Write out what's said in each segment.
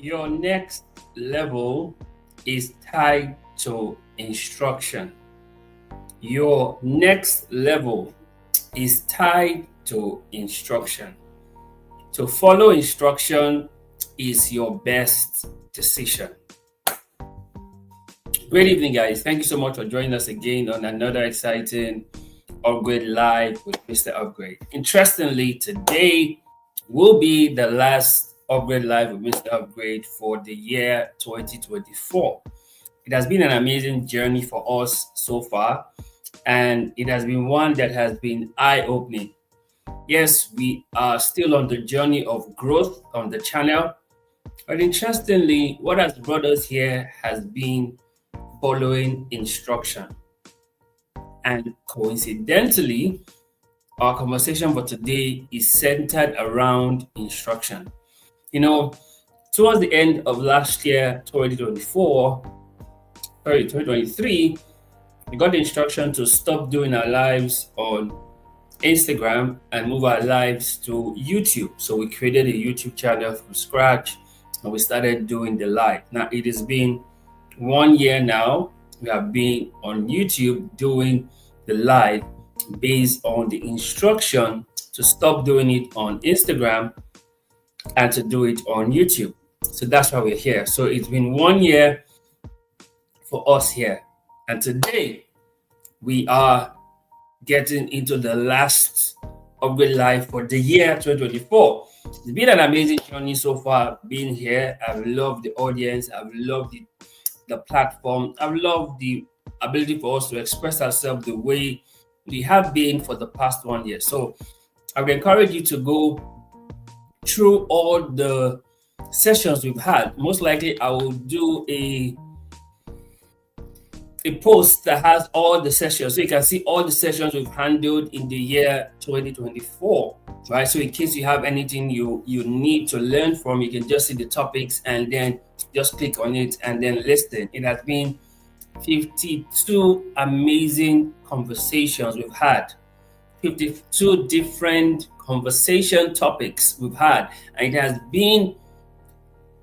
Your next level is tied to instruction. Your next level is tied to instruction. To follow instruction is your best decision. Great evening, guys. Thank you so much for joining us again on another exciting Upgrade Live with Mr. Upgrade. Interestingly, today will be the last Upgrade Live with Mr. Upgrade for the year 2024. It has been an amazing journey for us so far, and it has been one that has been eye opening. Yes, we are still on the journey of growth on the channel, but interestingly, what has brought us here has been following instruction. And coincidentally, our conversation for today is centered around instruction. You know, towards the end of last year, 2023, we got the instruction to stop doing our lives on Instagram and move our lives to YouTube. So we created a YouTube channel from scratch and we started doing the live. Now it has been 1 year now. We have been on YouTube doing the live based on the instruction to stop doing it on Instagram and to do it on YouTube. So that's why we're here. So it's been 1 year for us here. And today we are getting into the last Upgrade Live for the year 2024. It's been an amazing journey so far being here. I've loved the audience. I've loved the platform. I've loved the ability for us to express ourselves the way we have been for the past 1 year. So I would encourage you to go through all the sessions we've had. Most likely I will do a post that has all the sessions, so you can see all the sessions we've handled in the year 2024, right? So in case you have anything you need to learn from, you can just see the topics and then just click on it and then listen. It has been 52 amazing conversations we've had, 52 different conversation topics we've had, and it has been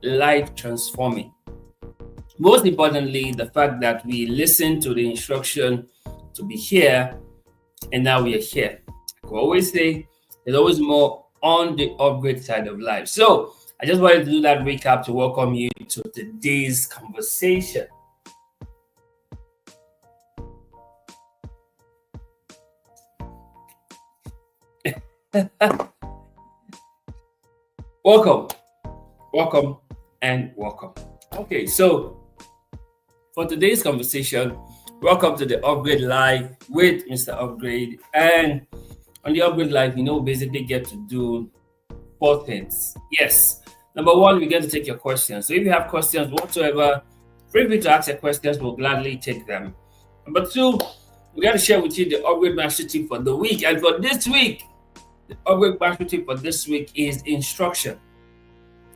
life transforming. Most importantly, the fact that we listened to the instruction to be here, and now we are here. I always say there's always more on the upgrade side of life. So I just wanted to do that recap to welcome you to today's conversation. Welcome, and welcome. Okay, so for today's conversation, welcome to the Upgrade Live with Mr. Upgrade. And on the Upgrade Live, basically get to do 4 things. Yes. Number 1, we get to take your questions. So if you have questions whatsoever, feel free to ask your questions. We'll gladly take them. Number 2, we got to share with you the Upgrade Master Tip for the week. And for this week, the Upgrade Master Tip for this week is instruction.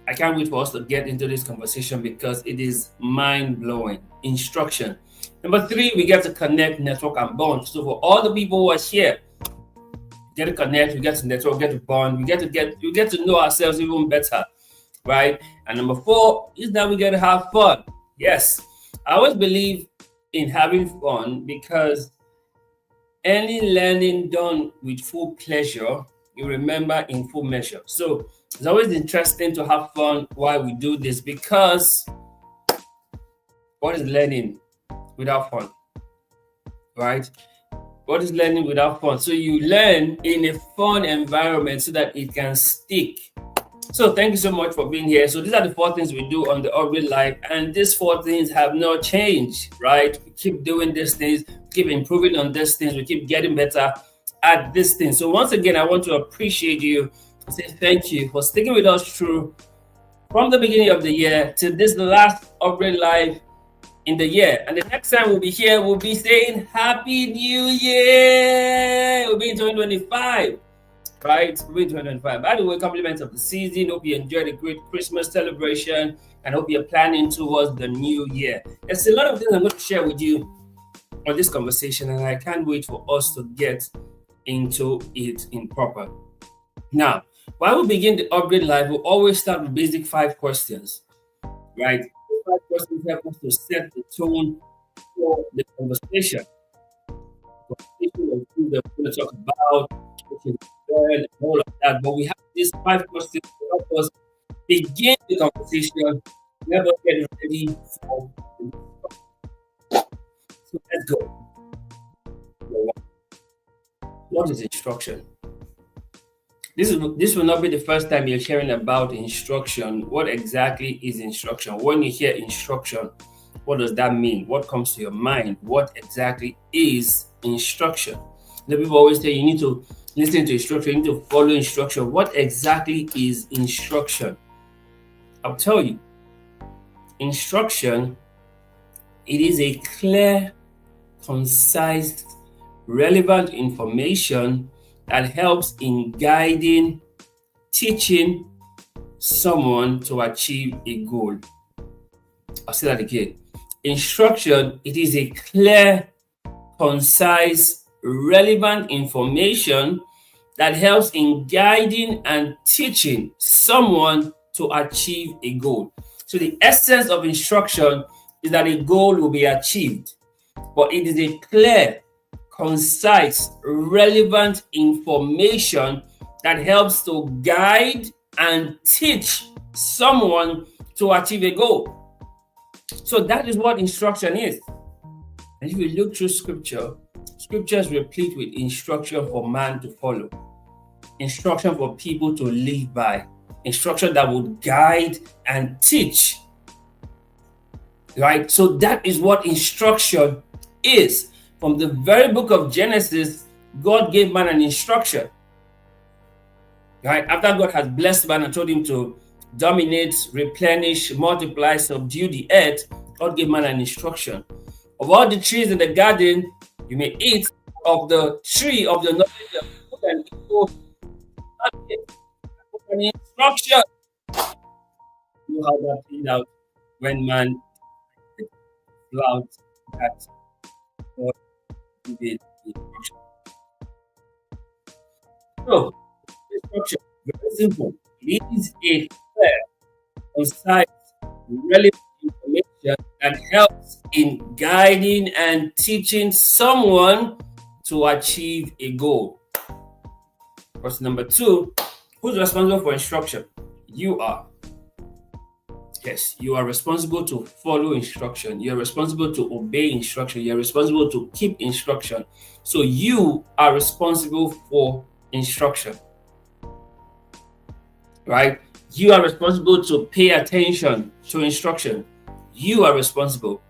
I can't wait for us to get into this conversation because it is mind-blowing. Instruction. Number 3, we get to connect, network, and bond. So for all the people who are here, we get to connect, we get to network, we get to bond, we get to know ourselves even better, right? And number 4 is that we get to have fun. Yes, I always believe in having fun because any learning done with full pleasure, you remember in full measure. So it's always interesting to have fun while we do this because what is learning without fun, right? What is learning without fun? So you learn in a fun environment so that it can stick. So thank you so much for being here. So these are the 4 things we do on the Upgrade Live, and these 4 things have not changed, right? We keep doing these things, keep improving on these things, we keep getting better at these things. So once again, I want to appreciate you, say thank you for sticking with us through from the beginning of the year to this last Upgrade Live in the year. And the next time we'll be here, we'll be saying Happy New Year. We'll be in 2025, right? We'll be in 2025. By the way, compliments of the season. Hope you enjoyed a great Christmas celebration and hope you're planning towards the new year. There's a lot of things I'm going to share with you on this conversation, and I can't wait for us to get into it in proper. Now, while we begin the Upgrade Live, we'll always start with basic 5 questions. right? These 5 questions help us to set the tone for the conversation. Of who we're going to talk about, what you learn, and all of that. But we have these 5 questions to help us begin the conversation. Help us get ready for the So let's go. What is instruction? This will not be the first time you're hearing about instruction. What exactly is instruction? When you hear instruction, what does that mean? What comes to your mind? What exactly is instruction? The people always say you need to listen to instruction, you need to follow instruction. What exactly is instruction? I'll tell you. Instruction, it is a clear, concise, relevant information that helps in guiding, teaching someone to achieve a goal. I'll say that again. Instruction, it is a clear, concise, relevant information that helps in guiding and teaching someone to achieve a goal. So the essence of instruction is that a goal will be achieved, but it is a clear, concise, relevant information that helps to guide and teach someone to achieve a goal. So that is what instruction is. And if you look through scripture is replete with instruction for man to follow, instruction for people to live by, instruction that would guide and teach. Right? So that is what instruction is. From the very book of Genesis, God gave man an instruction. Right? After God has blessed man and told him to dominate, replenish, multiply, subdue the earth, God gave man an instruction. Of all the trees in the garden, you may eat of the tree of the knowledge of good and evil. An instruction. You know how that played out when man allowed that God gave the instruction. So, instruction, very simple. It is a clear, concise, relevant information that helps in guiding and teaching someone to achieve a goal. Question number 2, who's responsible for instruction? You are. Yes, you are responsible to follow instruction. You're responsible to obey instruction. You're responsible to keep instruction. So you are responsible for instruction. Right? You are responsible to pay attention to instruction. You are responsible.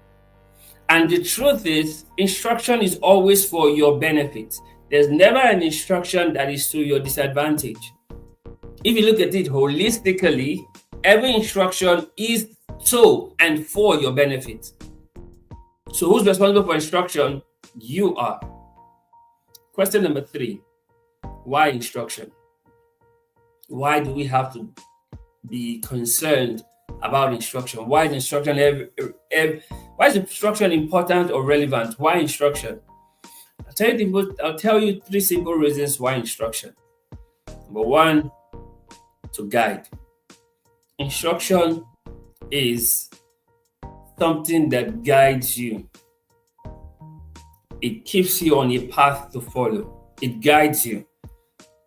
And the truth is, instruction is always for your benefit. There's never an instruction that is to your disadvantage. If you look at it holistically, every instruction is to and for your benefit. So who's responsible for instruction? You are. Question number 3, why instruction? Why do we have to be concerned about instruction? Why is instruction why is instruction important or relevant? Why instruction? I'll tell you 3 simple reasons why instruction. Number 1, to guide. Instruction is something that guides you. It keeps you on a path to follow. It guides you.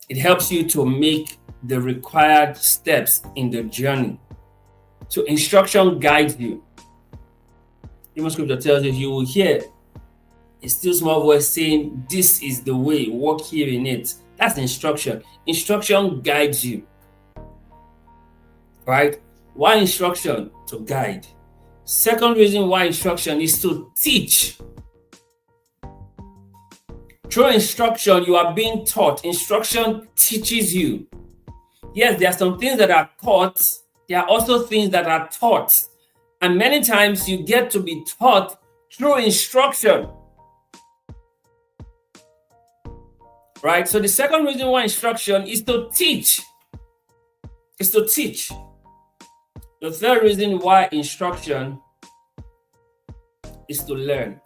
It helps you to make the required steps in the journey. So instruction guides you. Even scripture tells you will hear a still small voice saying, "This is the way, walk here in it." That's instruction. Instruction guides you. Right? Why instruction? To guide. Second reason why instruction is to teach. Through instruction, you are being taught. Instruction teaches you. Yes, there are some things that are taught. There are also things that are taught. And many times you get to be taught through instruction. Right? So the second reason why instruction is to teach. Is to teach. The third reason why instruction is to learn.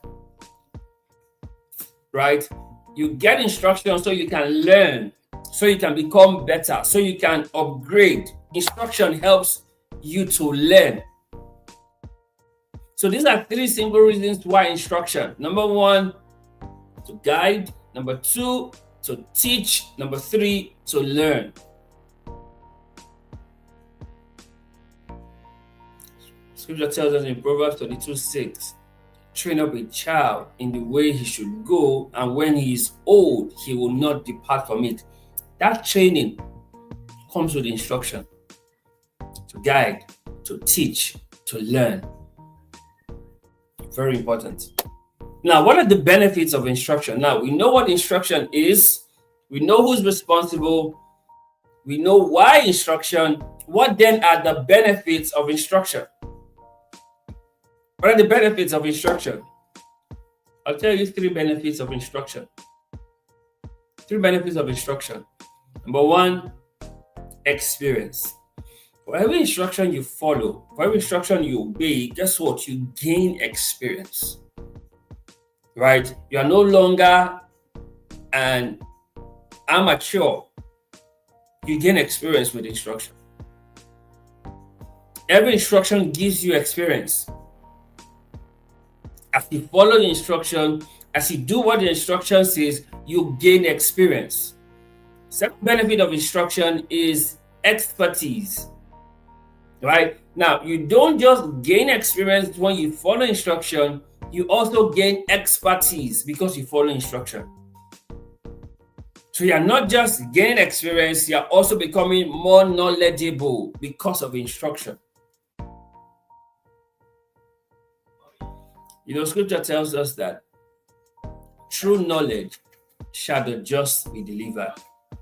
Right? You get instruction so you can learn, so you can become better, so you can upgrade. Instruction helps you to learn. So these are three simple reasons why instruction. Number one, to guide. Number two, to teach. Number three, to learn. Scripture tells us in Proverbs 22:6, train up a child in the way he should go, and when he is old, he will not depart from it. That training comes with instruction, to guide, to teach, to learn. Very important. Now, what are the benefits of instruction? Now, we know what instruction is. We know who's responsible. We know why instruction. What then are the benefits of instruction? What are the benefits of instruction? I'll tell you three benefits of instruction. Three benefits of instruction. Number one, experience. For every instruction you follow, for every instruction you obey, guess what? You gain experience. Right? You are no longer an amateur. You gain experience with instruction. Every instruction gives you experience. As you follow the instruction, as you do what the instruction says, you gain experience. Second benefit of instruction is expertise. Right? Now, you don't just gain experience when you follow instruction, you also gain expertise because you follow instruction. So you are not just gaining experience, you are also becoming more knowledgeable because of instruction. You know, scripture tells us that true knowledge shall the just be delivered.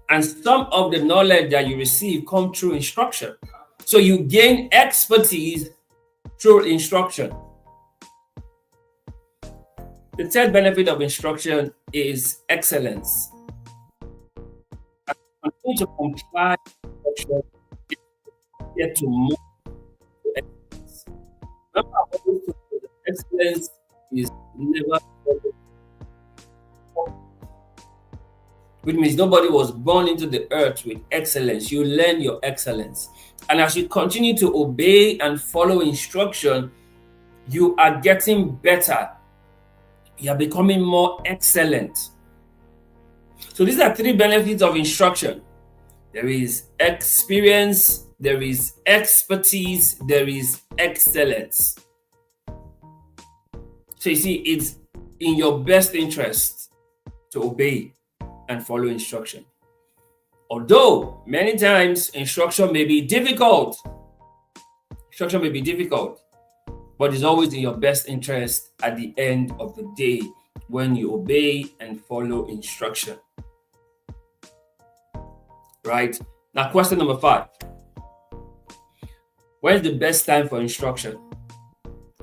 And some of the knowledge that you receive come through instruction. So you gain expertise through instruction. The third benefit of instruction is excellence. Continue to comply with instruction, get to move to excellence. Remember, excellence is never, which means nobody was born into the earth with excellence. You learn your excellence. And as you continue to obey and follow instruction, you are getting better. You are becoming more excellent. So these are three benefits of instruction. There is experience, there is expertise, there is excellence. So you see, it's in your best interest to obey and follow instruction. Although many times instruction may be difficult. Instruction may be difficult, but it's always in your best interest at the end of the day when you obey and follow instruction. Right? Now, question number 5. When's the best time for instruction?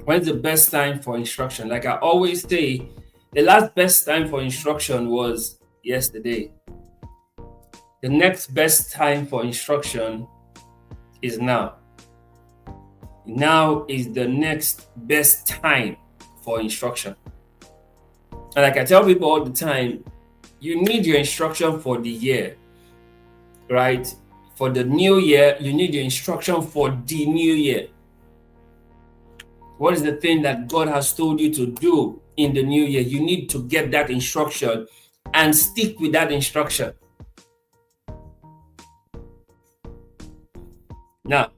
When's the best time for instruction? Like I always say, the last best time for instruction was yesterday. The next best time for instruction is now. Now is the next best time for instruction. And like I tell people all the time, you need your instruction for the year, right? For the new year, you need your instruction for the new year. What is the thing that God has told you to do in the new year? You need to get that instruction and stick with that instruction. Now,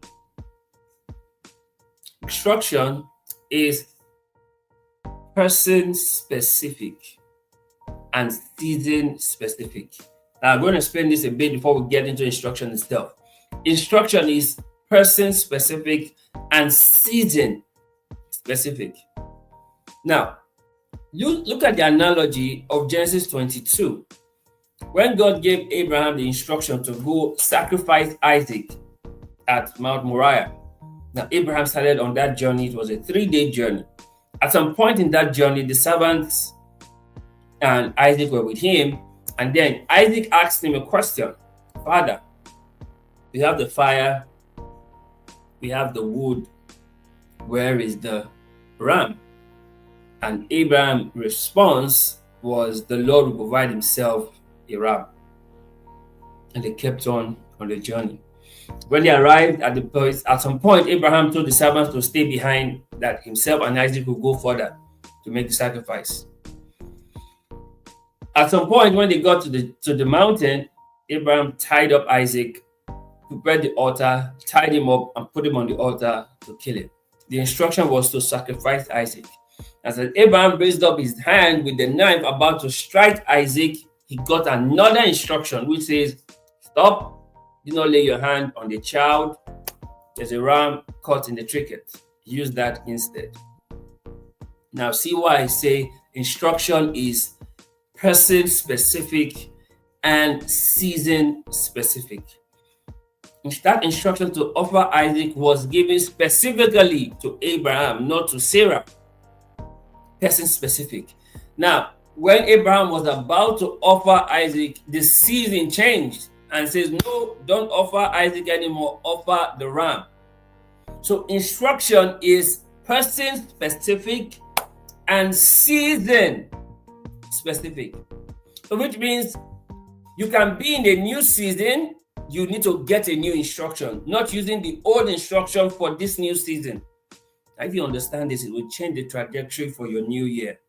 instruction is person specific and season specific. Now, I'm going to explain this a bit before we get into instruction itself. Instruction is person specific and season specific. Now, you look at the analogy of Genesis 22. When God gave Abraham the instruction to go sacrifice Isaac at Mount Moriah. Now, Abraham started on that journey. It was a 3-day journey. At some point in that journey, the servants and Isaac were with him. And then Isaac asked him a question. Father, we have the fire, we have the wood. Where is the ram? And Abraham's response was, the Lord will provide himself a ram. And they kept on the journey. When they arrived at the place, at some point, Abraham told the servants to stay behind that himself and Isaac will go further to make the sacrifice. At some point, when they got to the mountain, Abraham tied up Isaac, prepared the altar, tied him up, and put him on the altar to kill him. The instruction was to sacrifice Isaac. As Abraham raised up his hand with the knife about to strike Isaac, he got another instruction which says, "Stop, do not lay your hand on the child. There's a ram caught in the thicket. Use that instead." Now, see why I say instruction is person specific and season specific. That instruction to offer Isaac was given specifically to Abraham, not to Sarah. Person specific. Now, when Abraham was about to offer Isaac, the season changed and says, "No, don't offer Isaac anymore, offer the ram." So instruction is person specific and season specific. So which means you can be in a new season, you need to get a new instruction, not using the old instruction for this new season. If you understand this, it will change the trajectory for your new year.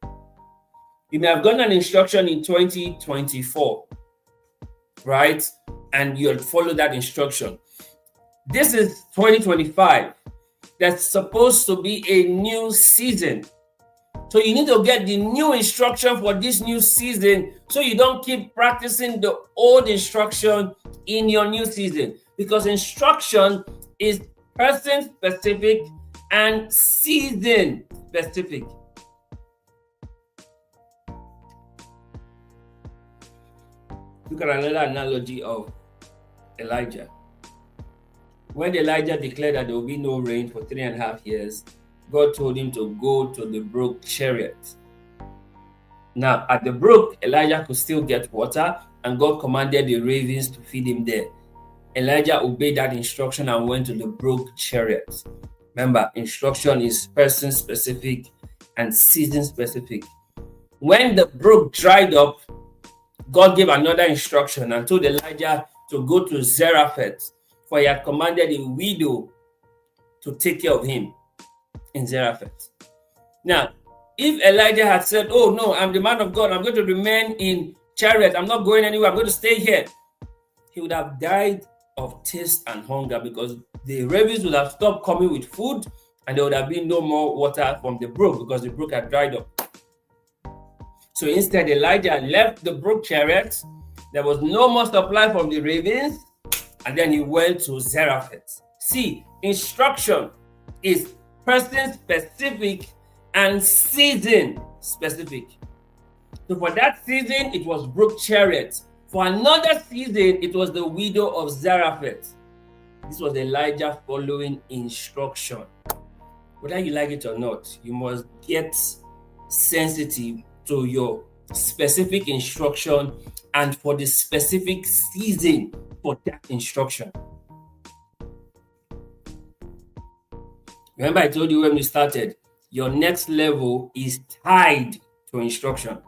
You may have gotten an instruction in 2024, right? And you'll follow that instruction. This is 2025. That's supposed to be a new season. So you need to get the new instruction for this new season so you don't keep practicing the old instruction in your new season. Because instruction is person specific and season specific. Look at another analogy of Elijah. When Elijah declared that there will be no rain for 3.5 years, God told him to go to the brook Cherith. Now, at the brook, Elijah could still get water, and God commanded the ravens to feed him there. Elijah obeyed that instruction and went to the brook Cherith. Remember, instruction is person specific and season specific. When the brook dried up, God gave another instruction and told Elijah to go to Zarephath, for he had commanded a widow to take care of him in Zarephath. Now, if Elijah had said, "Oh no, I'm the man of God, I'm going to remain in Cherith, I'm not going anywhere, I'm going to stay here," he would have died of thirst and hunger, because the ravens would have stopped coming with food and there would have been no more water from the brook because the brook had dried up. So instead, Elijah left the brook Cherith. There was no more supply from the ravens, and then he went to Zarephath. See, instruction is person specific and season specific. So for that season, it was brook Cherith. For another season, it was the widow of Zarephath. This was Elijah following instruction. Whether you like it or not, you must get sensitive to your specific instruction and for the specific season for that instruction. Remember, I told you when we started, your next level is tied to instruction.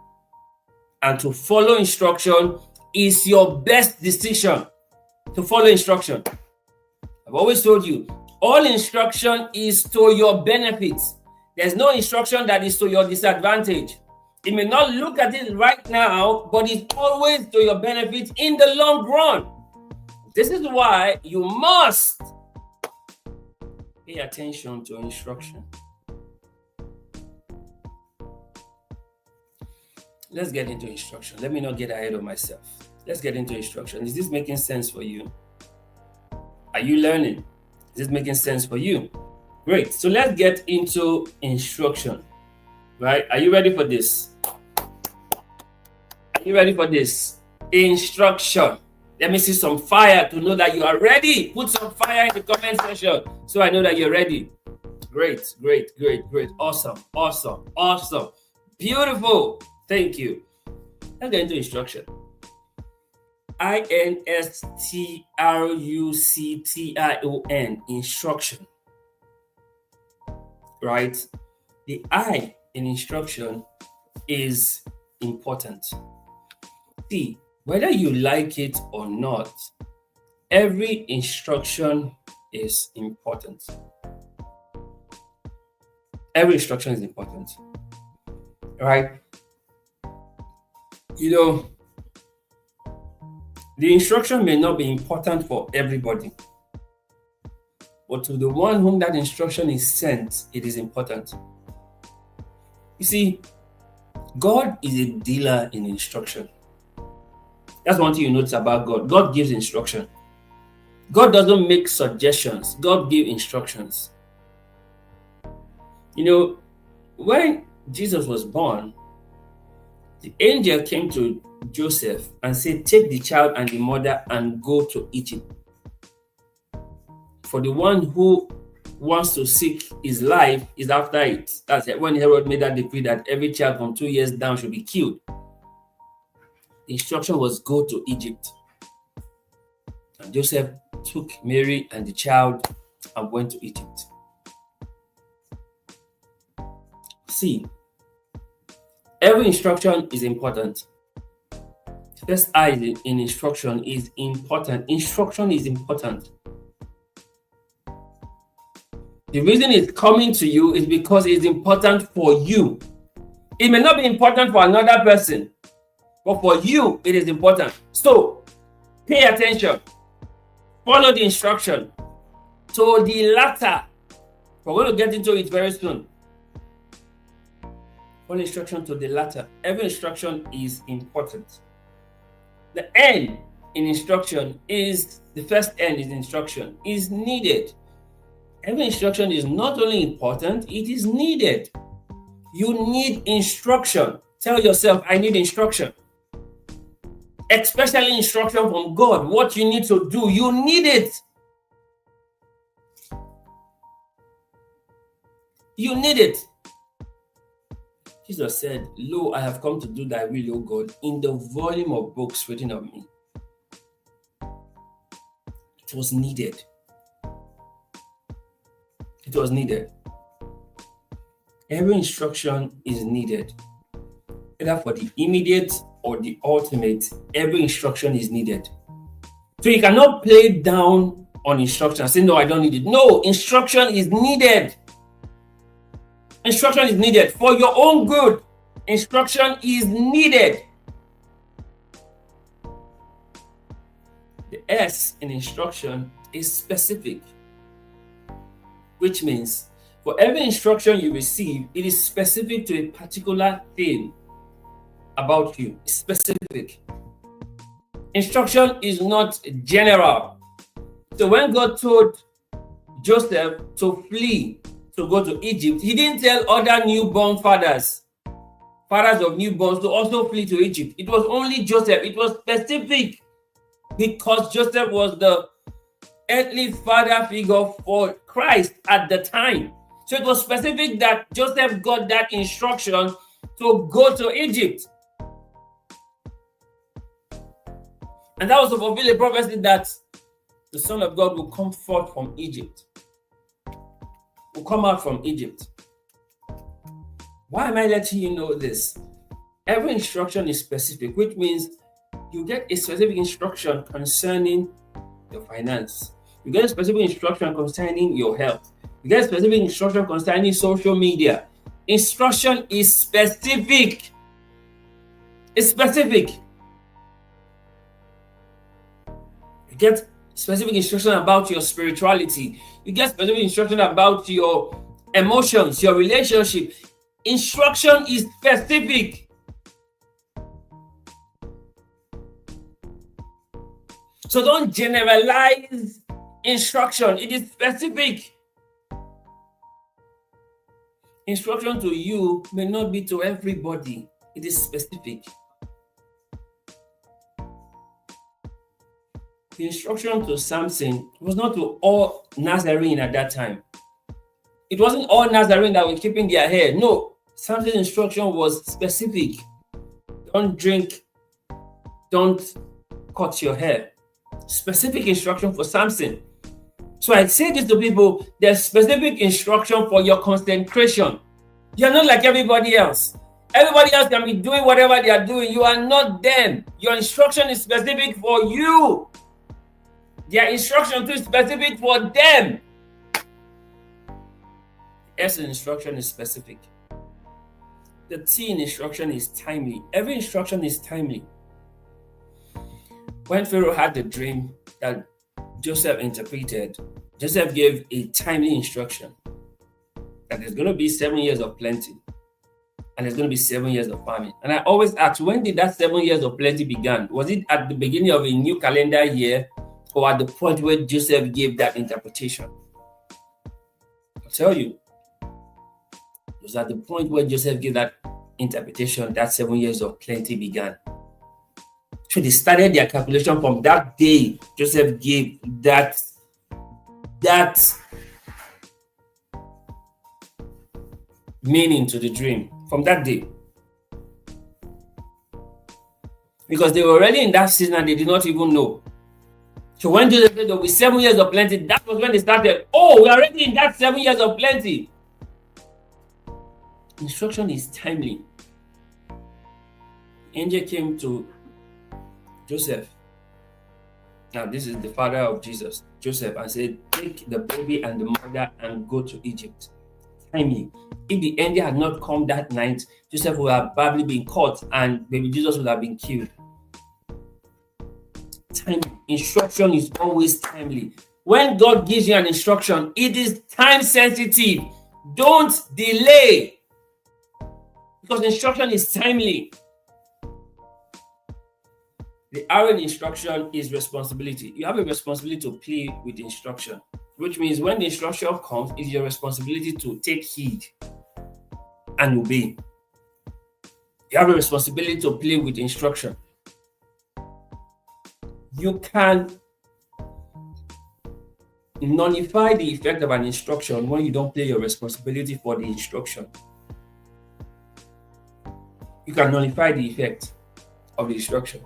And to follow instruction is your best decision. To follow instruction. I've always told you, all instruction is to your benefit. There's no instruction that is to your disadvantage. It may not look at it right now, but it's always to your benefit in the long run. This is why you must pay attention to instruction. Let's get into instruction. Let me not get ahead of myself. Let's get into instruction. Is this making sense for you? Are you learning? Is this making sense for you? Great. So let's get into instruction. Right? Are you ready for this? Are you ready for this? Instruction. Let me see some fire to know that you are ready. Put some fire in the comment section so I know that you're ready. Great, great, great, great. Awesome, awesome, awesome. Beautiful. Thank you. Let's get into instruction. Instruction. Instruction. Right? The I in instruction is important. See, whether you like it or not, every instruction is important. Every instruction is important, right? You know, the instruction may not be important for everybody, but to the one whom that instruction is sent, it is important. You see, God is a dealer in instruction. That's one thing you notice about God. God gives instruction. God doesn't make suggestions. God gives instructions. You know, when Jesus was born, the angel came to Joseph and said, take the child and the mother and go to Egypt. For the one who wants to seek his life is after it. That's when Herod made that decree that every child from 2 years down should be killed. The instruction was go to Egypt. And Joseph took Mary and the child and went to Egypt. See, every instruction is important. First I in instruction is important. Instruction is important. The reason it's coming to you is because it's important for you. It may not be important for another person, but for you, it is important. So, pay attention. Follow the instruction. To the latter, we're going to get into it very soon. Follow instruction to the latter. Every instruction is important. The end in instruction is, the first end in instruction is needed. Every instruction is not only important, it is needed. You need instruction. Tell yourself, I need instruction. Especially instruction from God. What you need to do, you need it. You need it. Jesus said, lo, I have come to do thy will, O God, in the volume of books written of me. It was needed. It was needed. Every instruction is needed. Either for the immediate or the ultimate, every instruction is needed. So you cannot play down on instruction and say, no, I don't need it. No, instruction is needed. Instruction is needed for your own good. Instruction is needed. The S in instruction is specific, which means for every instruction you receive, it is specific to a particular thing about you. It's specific. Instruction is not general. So when God told Joseph to flee, to go to Egypt, he didn't tell other newborn fathers of newborns to also flee to Egypt. It was only Joseph. It was specific because Joseph was the earthly father figure for Christ at the time. So it was specific that Joseph got that instruction to go to Egypt. And that was to fulfill a prophecy that the Son of God will come forth from Egypt. Will come out from Egypt. Why am I letting you know this? Every instruction is specific, which means you get a specific instruction concerning your finance. You get a specific instruction concerning your health. You get a specific instruction concerning social media. Instruction is specific. It's specific. You get specific instruction about your spirituality. You get specific instruction about your emotions, your relationship. Instruction is specific. So don't generalize instruction. It is specific. Instruction to you may not be to everybody. It is specific. The instruction to Samson was not to all Nazarene at that time. It wasn't all Nazarene that were keeping their hair. No, Samson's instruction was specific. Don't drink, don't cut your hair. Specific instruction for Samson. So I say this to people, there's specific instruction for your consecration. You're not like everybody else. Everybody else can be doing whatever they are doing. You are not them. Your instruction is specific for you. Their instruction too is specific for them. The S in instruction is specific. The T in instruction is timely. Every instruction is timely. When Pharaoh had the dream that Joseph interpreted, Joseph gave a timely instruction that there's going to be 7 years of plenty and there's going to be 7 years of famine. And I always ask, when did that 7 years of plenty began? Was it at the beginning of a new calendar year or at the point where Joseph gave that interpretation? I'll tell you, it was at the point where Joseph gave that interpretation that 7 years of plenty began. So they started their calculation from that day Joseph gave that meaning to the dream, from that day. Because they were already in that season and they did not even know. So when Joseph said there will be 7 years of plenty, that was when they started. Oh, we're already in that 7 years of plenty. Instruction is timely. Angel came to Joseph. Now, this is the father of Jesus, Joseph, and said, take the baby and the mother and go to Egypt. Timely. If the angel had not come that night, Joseph would have probably been caught and baby Jesus would have been killed. Timely. Instruction is always timely. When God gives you an instruction, it is time sensitive. Don't delay, because instruction is timely. The R in instruction is responsibility. You have a responsibility to play with the instruction, which means when the instruction comes, it's your responsibility to take heed and obey. You have a responsibility to play with the instruction. You can nullify the effect of an instruction when you don't play your responsibility for the instruction. You can nullify the effect of the instruction.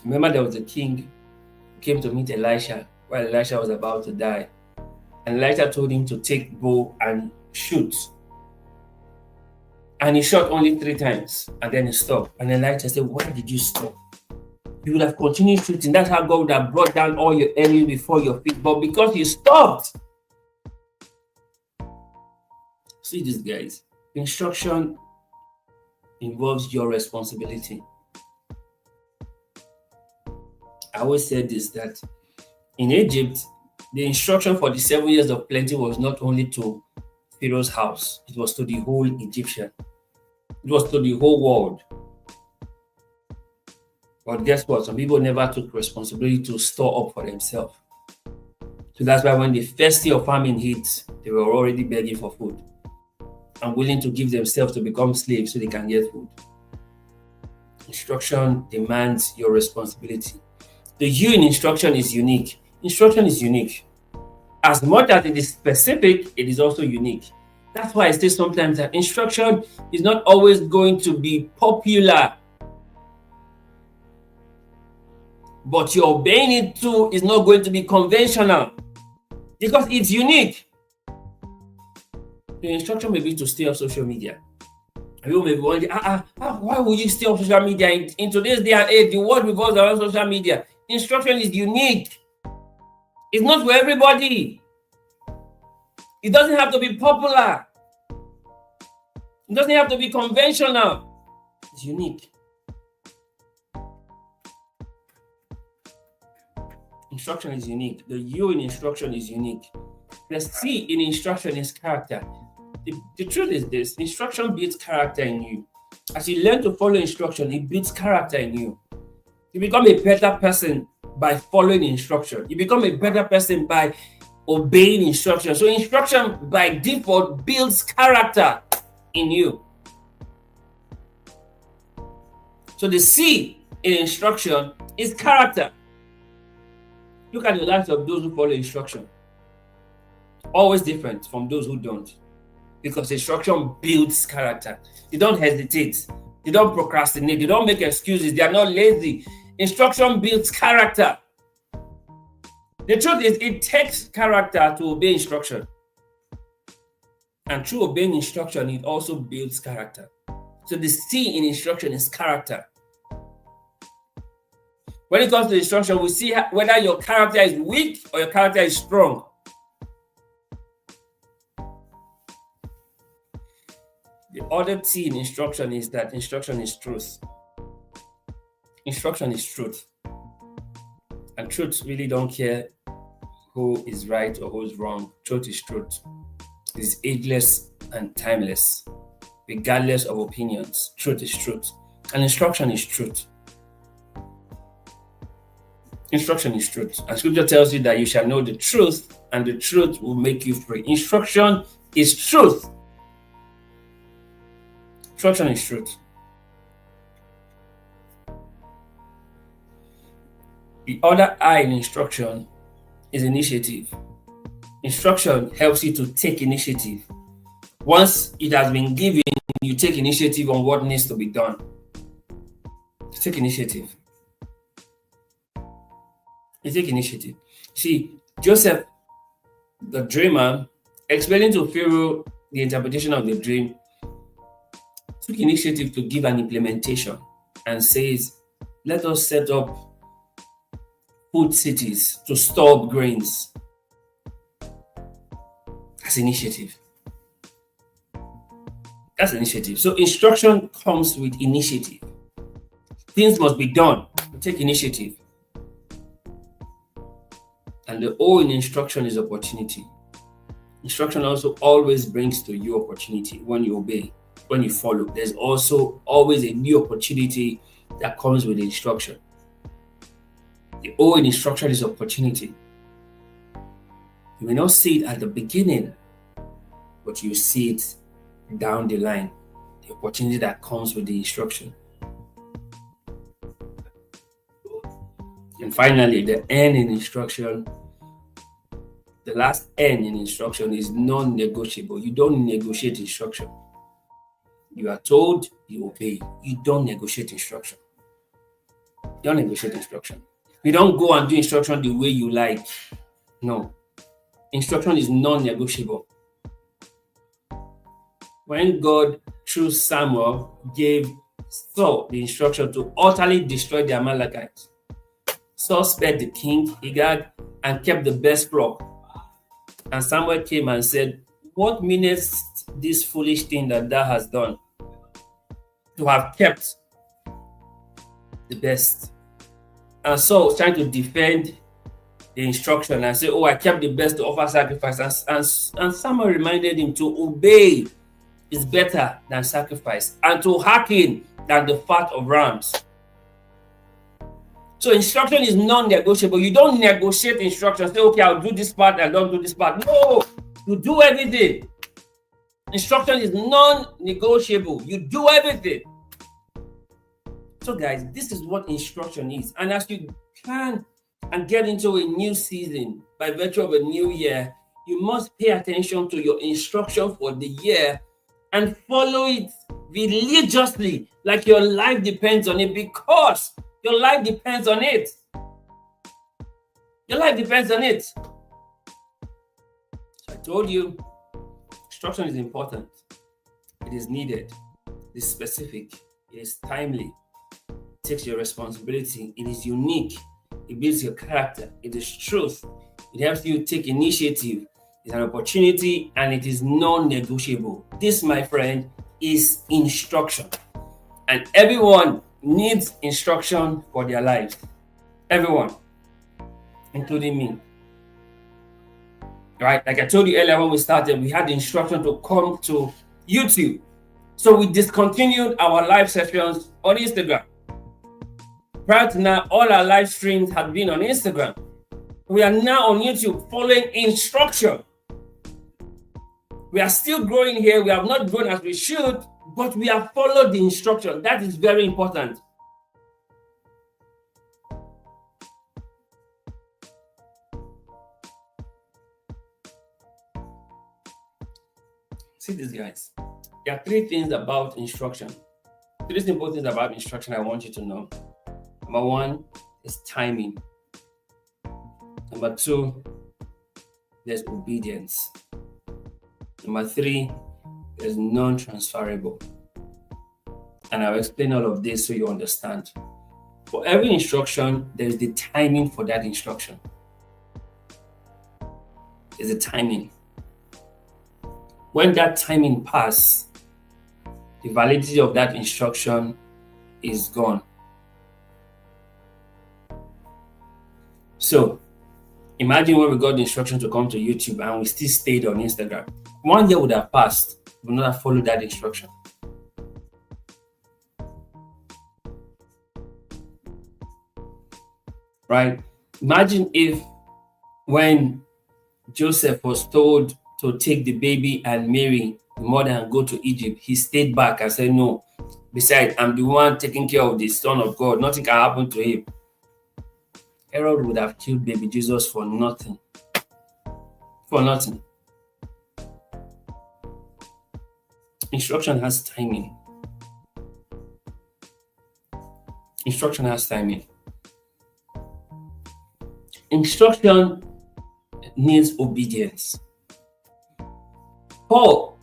Remember, there was a king who came to meet Elisha while Elisha was about to die. And Elisha told him to take bow and shoot. And he shot only 3 times and then he stopped. And Elisha said, why did you stop? You would have continued shooting. That's how God would have brought down all your enemies before your feet. But because you stopped. See this, guys. Instruction involves your responsibility. I always said this, that in Egypt, the instruction for the 7 years of plenty was not only to Pharaoh's house, it was to the whole Egyptian. It was to the whole world. But guess what? Some people never took responsibility to store up for themselves. So that's why when the first year of famine hits, they were already begging for food and willing to give themselves to become slaves so they can get food. Instruction demands your responsibility. The U in instruction is unique. Instruction is unique. As much as it is specific, it is also unique. That's why I say sometimes that instruction is not always going to be popular, but your obeying it too is not going to be conventional because it's unique. The instruction may be to stay off social media. You may be wondering, why would you stay off social media in today's day and age? The world revolves around social media. Instruction is unique. It's not for everybody. It doesn't have to be popular. It doesn't have to be conventional. It's unique. Instruction is unique. The U in instruction is unique. The C in instruction is character. The truth is this: instruction builds character in you. As you learn to follow instruction, it builds character in you. You become a better person by following instruction. You become a better person by obeying instruction. So instruction by default builds character in you. So the C in instruction is character. Look at the lives of those who follow instruction. Always different from those who don't. Because instruction builds character. They don't hesitate. They don't procrastinate. They don't make excuses. They are not lazy. Instruction builds character. The truth is, it takes character to obey instruction. And through obeying instruction, it also builds character. So the C in instruction is character. When it comes to instruction, we see whether your character is weak or your character is strong. The other T in instruction is that instruction is truth. Instruction is truth. And truth really don't care who is right or who is wrong. Truth is truth. It is ageless and timeless, regardless of opinions. Truth is truth. And instruction is truth. Instruction is truth. And scripture tells you that you shall know the truth, and the truth will make you free. Instruction is truth. Instruction is truth. The other I in instruction is initiative. Instruction helps you to take initiative. Once it has been given, you take initiative on what needs to be done. You take initiative. You take initiative. See, Joseph, the dreamer, explaining to Pharaoh the interpretation of the dream, took initiative to give an implementation and says, let us set up food cities to store up grains. That's initiative. That's initiative. So instruction comes with initiative. Things must be done. Take initiative. And the O in instruction is opportunity. Instruction also always brings to you opportunity when you obey, when you follow. There's also always a new opportunity that comes with the instruction. The O in instruction is opportunity. You may not see it at the beginning, but you see it down the line. The opportunity that comes with the instruction. And finally, the N in instruction, the last N in instruction is non-negotiable. You don't negotiate instruction. You are told, you obey. You don't negotiate instruction. You don't negotiate instruction. You don't go and do instruction the way you like. No. Instruction is non-negotiable. When God, through Samuel, gave Saul the instruction to utterly destroy the Amalekites, Saul spared the king, Agag, and kept the best flock. And Samuel came and said, what meanest this foolish thing that thou hast done, to have kept the best? And Saul was trying to defend the instruction and say, oh, I kept the best to offer sacrifice. And Samuel reminded him to obey is better than sacrifice, and to hearken than the fat of rams. So instruction is non-negotiable. You don't negotiate instruction. Say, okay, I'll do this part, I don't do this part. No, you do everything. Instruction is non-negotiable. You do everything. So guys, this is what instruction is. And as you plan and get into a new season by virtue of a new year, you must pay attention to your instruction for the year and follow it religiously, like your life depends on it, because your life depends on it. Your life depends on it. So I told you, instruction is important. It is needed. It is specific. It is timely. It takes your responsibility. It is unique. It builds your character. It is truth. It helps you take initiative. It's an opportunity, and it is non-negotiable. This, my friend, is instruction. And everyone needs instruction for their lives. Everyone, including me. Right? Like I told you earlier when we started, we had the instruction to come to YouTube. So we discontinued our live sessions on Instagram. Prior to now, all our live streams had been on Instagram. We are now on YouTube following instruction. We are still growing here. We have not grown as we should, but we have followed the instruction. That is very important. See this, guys. There are three things about instruction. Three simple things about instruction I want you to know. Number one is timing. Number two, there's obedience. Number three is non-transferable. And I'll explain all of this so you understand. For every instruction, there is the timing for that instruction. There's a timing. When that timing passes, the validity of that instruction is gone. So, imagine when we got the instruction to come to YouTube and we still stayed on Instagram. 1 year would have passed, we would not have followed that instruction. Right? Imagine if when Joseph was told to take the baby and Mary, the mother, and go to Egypt, he stayed back and said, no, besides, I'm the one taking care of the Son of God. Nothing can happen to him. Herod would have killed baby Jesus for nothing. For nothing. Instruction has timing. Instruction has timing. Instruction needs obedience. Saul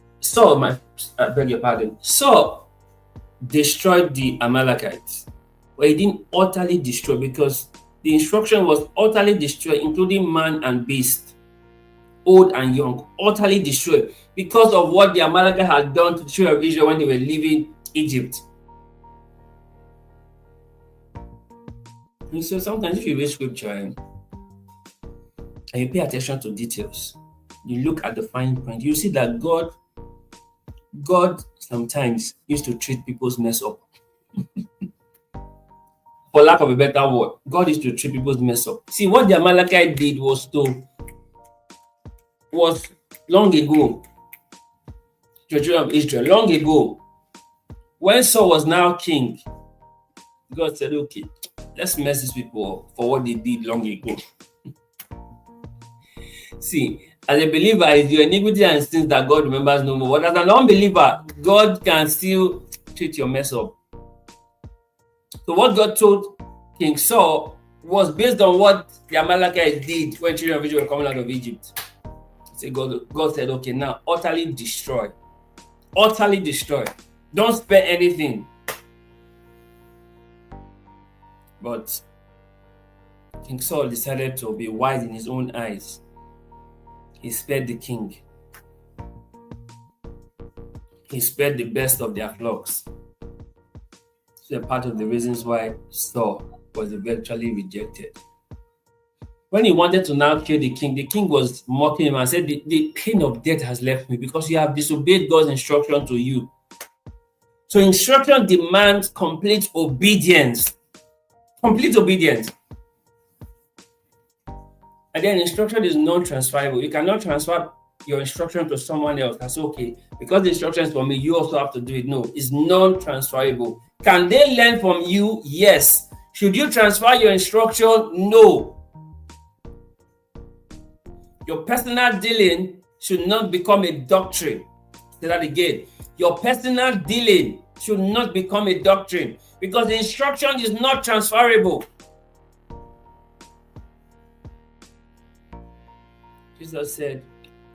destroyed the Amalekites, but he didn't utterly destroy, because the instruction was utterly destroyed, including man and beast, old and young, utterly destroyed, because of what the Amalekites had done to the children of Israel when they were leaving Egypt. And so sometimes if you read scripture and you pay attention to details, you look at the fine print, you see that God sometimes used to treat people's mess up. For lack of a better word, God used to treat people's mess up. See, what the Amalekite did was long ago, the children of Israel, long ago, when Saul was now king, God said, okay, let's mess these people up for what they did long ago. See, as a believer, it's your iniquity and sins that God remembers no more. But as an unbeliever, God can still treat your mess up. So what God told King Saul was based on what the Amalekites did when children of Israel were coming out of Egypt. So God said, okay, now utterly destroy. Utterly destroy. Don't spare anything. But King Saul decided to be wise in his own eyes. He spared the king. He spared the best of their flocks. So part of the reasons why Saul was eventually rejected. When he wanted to now kill the king was mocking him and said, the pain of death has left me because you have disobeyed God's instruction to you. So instruction demands complete obedience. Complete obedience. And then instruction is non-transferable. You cannot transfer your instruction to someone else. That's okay. Because the instruction is for me, you also have to do it. No, it's non-transferable. Can they learn from you? Yes. Should you transfer your instruction? No. Your personal dealing should not become a doctrine. Say that again. Your personal dealing should not become a doctrine, because the instruction is not transferable. Jesus said,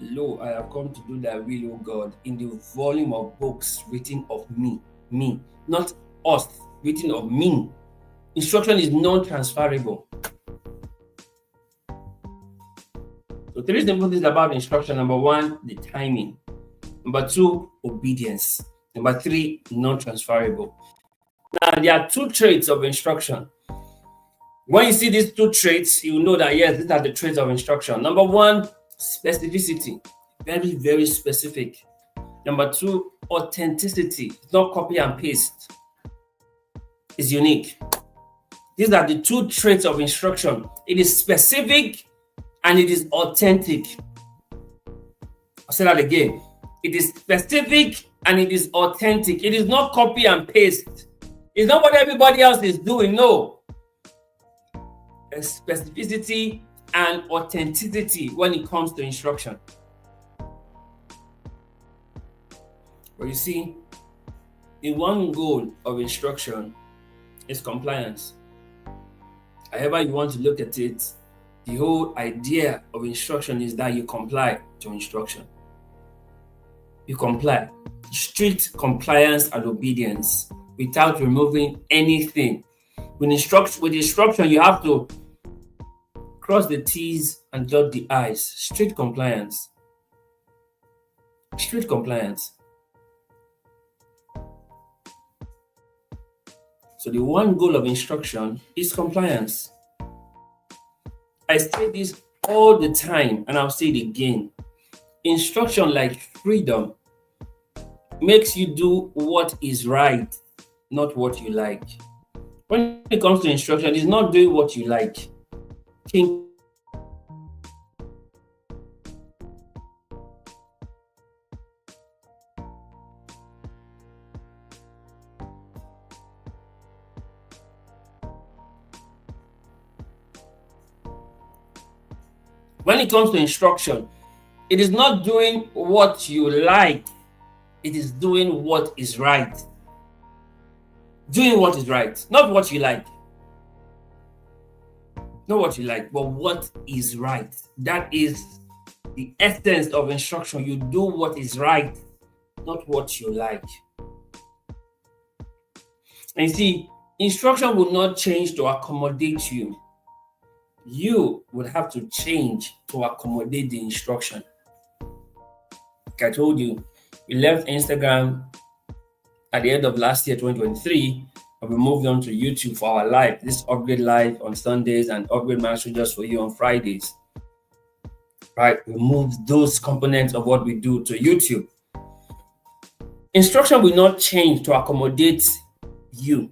lo, I have come to do thy will, O God, in the volume of books written of me, not us, written of me. Instruction is non-transferable. So 3 simple things about instruction. Number 1, the timing. Number 2, obedience. Number 3, non-transferable. Now, there are 2 traits of instruction. When you see these 2 traits, you know that, yes, these are the traits of instruction. Number 1, specificity. Very, very specific. Number 2, authenticity. It's not copy and paste. It's unique. These are the 2 traits of instruction. It is specific and it is authentic. I'll say that again. It is specific and it is authentic. It is not copy and paste. It's not what everybody else is doing. No. Specificity and authenticity when it comes to instruction. But you see, the one goal of instruction is compliance. However you want to look at it, the whole idea of instruction is that you comply to instruction. You comply. Strict compliance and obedience without removing anything. With instruction, you have to cross the T's and dot the I's. Strict compliance. Strict compliance. So the one goal of instruction is compliance. I say this all the time, and I'll say it again. Instruction, like freedom, makes you do what is right, not what you like. When it comes to instruction, it's not doing what you like. King When it comes to instruction, it is not doing what you like, it is doing what is right. Doing what is right, not what you like. Not what you like, but what is right. That is the essence of instruction. You do what is right, not what you like. And you see, instruction will not change to accommodate you. You would have to change to accommodate the instruction. Like I told you, we left Instagram at the end of last year, 2023, and we moved on to YouTube for our live. This Upgrade Live on Sundays and Upgrade Mastery Just for You on Fridays. Right? We moved those components of what we do to YouTube. Instruction will not change to accommodate you.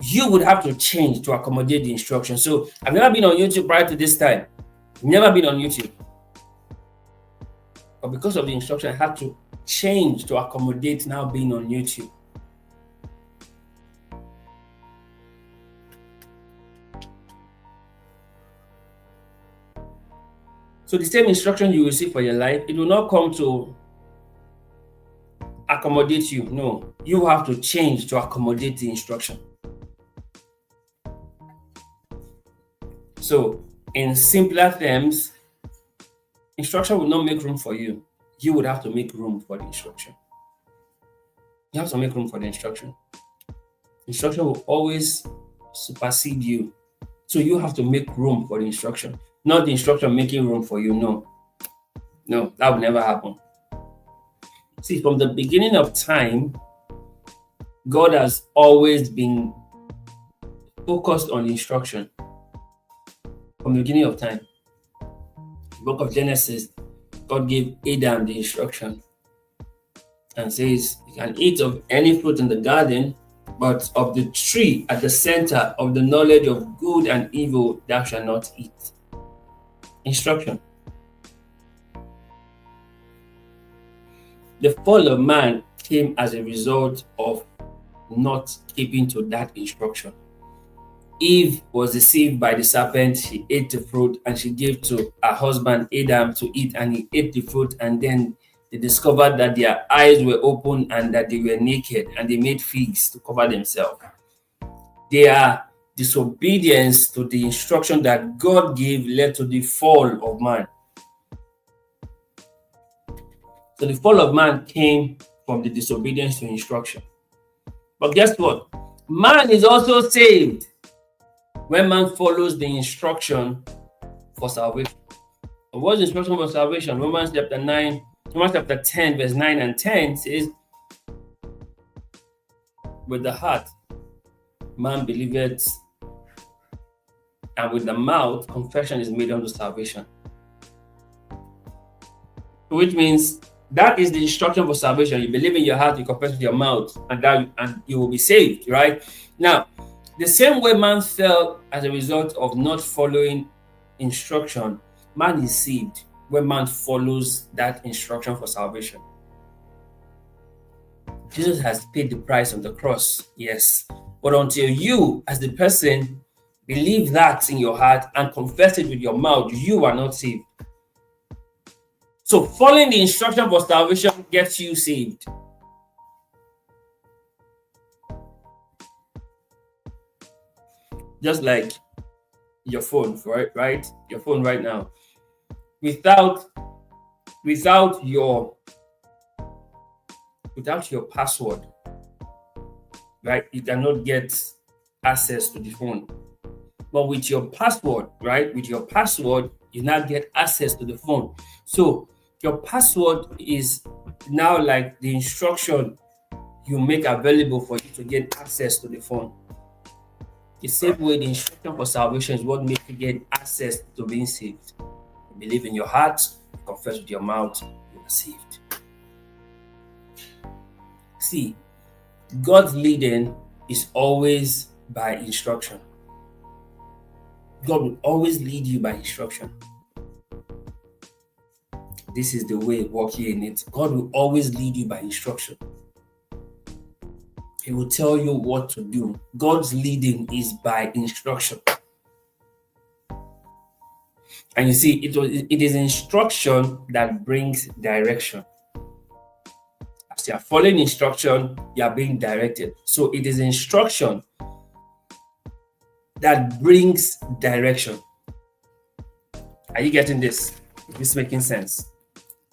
You would have to change to accommodate the instruction. So I've never been on YouTube prior to this time. Never been on YouTube. But because of the instruction, I had to change to accommodate now being on YouTube. So the same instruction you receive for your life, it will not come to accommodate you. No, you have to change to accommodate the instruction. So in simpler terms, instruction will not make room for you. You would have to make room for the instruction. You have to make room for the instruction. Instruction will always supersede you. So you have to make room for the instruction. Not the instruction making room for you. No, that will never happen. See, from the beginning of time, God has always been focused on instruction. From the beginning of time. The book of Genesis, God gave Adam the instruction and says, you can eat of any fruit in the garden, but of the tree at the center of the knowledge of good and evil, thou shalt not eat. Instruction. The fall of man came as a result of not keeping to that instruction. Eve was deceived by the serpent. She ate the fruit and she gave to her husband Adam to eat, and he ate the fruit, and then they discovered that their eyes were open and that they were naked, and they made figs to cover themselves. Their disobedience to the instruction that God gave led to the fall of man. So the fall of man came from the disobedience to instruction. But guess what? Man is also saved when man follows the instruction for salvation. And what's the instruction for salvation? Romans chapter 10, verse 9 and 10 says, with the heart man believeth, and with the mouth confession is made unto salvation. Which means that is the instruction for salvation. You believe in your heart, you confess with your mouth, and you will be saved, right? Now, the same way man fell as a result of not following instruction, man is saved when man follows that instruction for salvation. Jesus has paid the price on the cross, yes. But until you, as the person, believe that in your heart and confess it with your mouth, you are not saved. So following the instruction for salvation gets you saved. Just like your phone, right? Your phone right now. Without your password, right? You cannot get access to the phone. But with your password, right? With your password, you now get access to the phone. So your password is now like the instruction you make available for you to get access to the phone. The same way the instruction for salvation is what makes you get access to being saved. You believe in your heart, you confess with your mouth, you are saved. See, God's leading is always by instruction. God will always lead you by instruction. This is the way, walk ye in it. God will always lead you by instruction. He will tell you what to do. God's leading is by instruction. And you see, it is instruction that brings direction. As you are following instruction, you are being directed. So it is instruction that brings direction. Are you getting this? Is this making sense?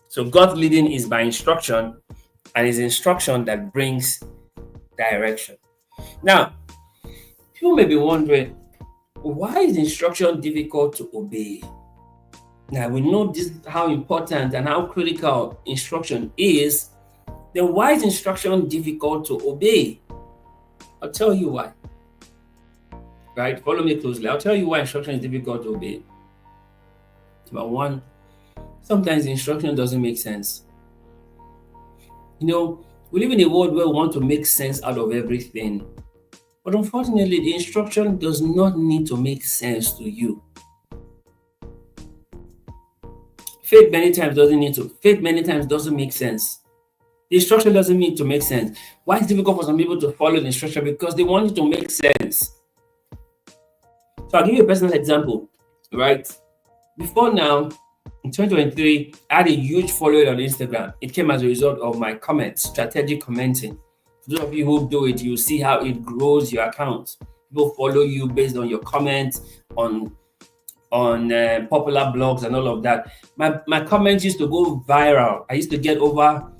So God's leading is by instruction, and it's instruction that brings direction. Now, people may be wondering, why is instruction difficult to obey? Now, we know this how important and how critical instruction is. Then why is instruction difficult to obey? I'll tell you why. Right? Follow me closely. I'll tell you why instruction is difficult to obey. Number one, sometimes the instruction doesn't make sense. We live in a world where we want to make sense out of everything. But unfortunately, the instruction does not need to make sense to you. Faith many times doesn't make sense. The instruction doesn't need to make sense. Why it's difficult for some people to follow the instruction? Because they want it to make sense. So I'll give you a personal example, right? Before now, in 2023, I had a huge following on Instagram. It came as a result of my comments, strategic commenting. For those of you who do it, you'll see how it grows your account. People follow you based on your comments on popular blogs and all of that. My comments used to go viral. I used to get over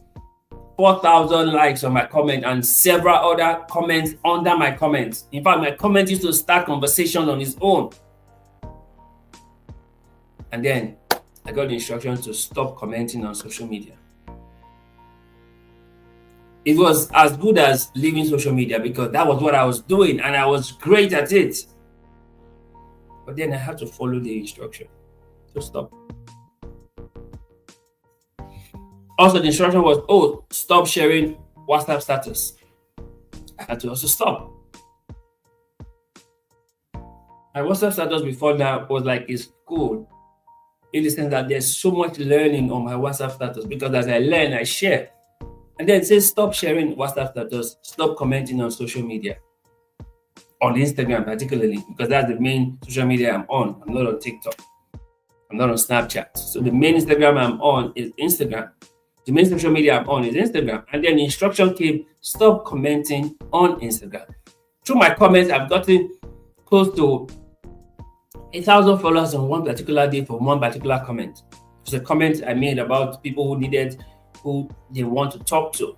4,000 likes on my comment and several other comments under my comments. In fact, my comment used to start conversations on its own. And then I got the instruction to stop commenting on social media. It was as good as leaving social media because that was what I was doing and I was great at it. But then I had to follow the instruction to stop. Also, the instruction was, stop sharing WhatsApp status. I had to also stop. My WhatsApp status before now was like a school, in the sense that there's so much learning on my WhatsApp status because as I learn, I share. And then it says stop sharing WhatsApp status, stop commenting on social media. On Instagram particularly, because that's the main social media I'm on. I'm not on TikTok. I'm not on Snapchat. So the main Instagram I'm on is Instagram. The main social media I'm on is Instagram. And then the instruction came, stop commenting on Instagram. Through my comments, I've gotten close to 1,000 followers on one particular day for one particular comment. It's a comment I made about people who they want to talk to,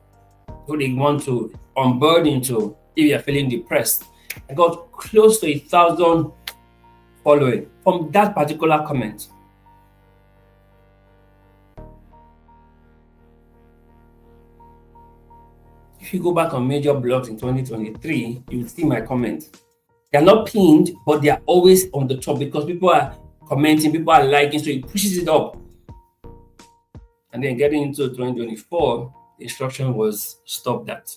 who they want to unburden to if you're feeling depressed. I got close to 1,000 following from that particular comment. If you go back on major blogs in 2023, you will see my comments. They're not pinned, but they are always on the top because people are commenting, people are liking, so it pushes it up. And then getting into 2024, the instruction was stop that.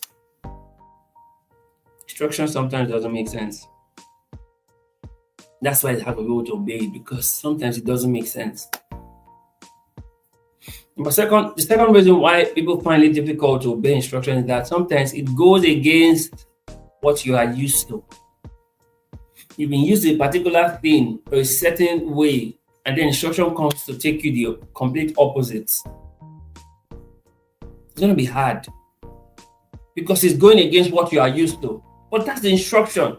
Instruction sometimes doesn't make sense. That's why it's hard for people to obey it, because sometimes it doesn't make sense. The second reason why people find it difficult to obey instruction is that sometimes it goes against what you are used to. You've been used to a particular thing or a certain way, and then instruction comes to take you the complete opposites. It's going to be hard because it's going against what you are used to. But that's the instruction.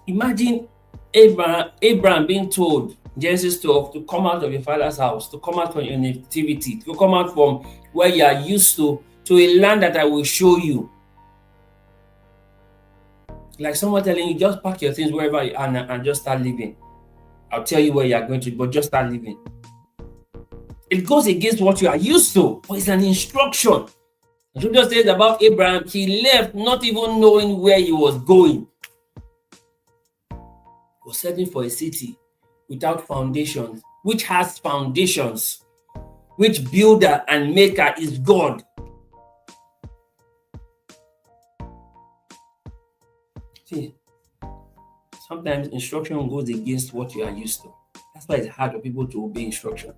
Imagine Abraham being told, Genesis 12, to come out of your father's house, to come out from your nativity, to come out from where you are used to a land that I will show you. Like someone telling you, just pack your things wherever you are and just start living. I'll tell you where you are going to, but just start living. It goes against what you are used to, but it's an instruction. The scripture says about Abraham, he left not even knowing where he was going. He was searching for a city without foundations, which has foundations, which builder and maker is God. See, sometimes instruction goes against what you are used to. That's why it's hard for people to obey instruction.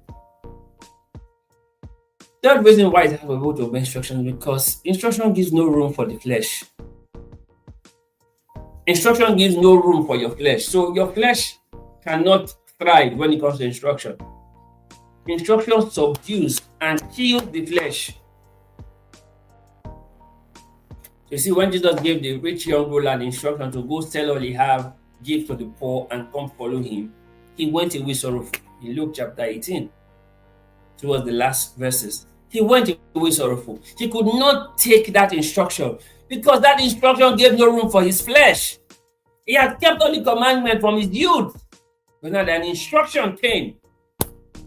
Third reason why it's hard for people to obey instruction is because instruction gives no room for the flesh. Instruction gives no room for your flesh. So your flesh cannot thrive when it comes to instruction. Instruction subdues and kills the flesh. You see, when Jesus gave the rich young ruler the instruction to go sell all he have, give to the poor, and come follow him, he went away sorrowful. In Luke chapter 18, towards the last verses, he went away sorrowful. He could not take that instruction because that instruction gave no room for his flesh. He had kept all the commandment from his youth. But now an instruction came: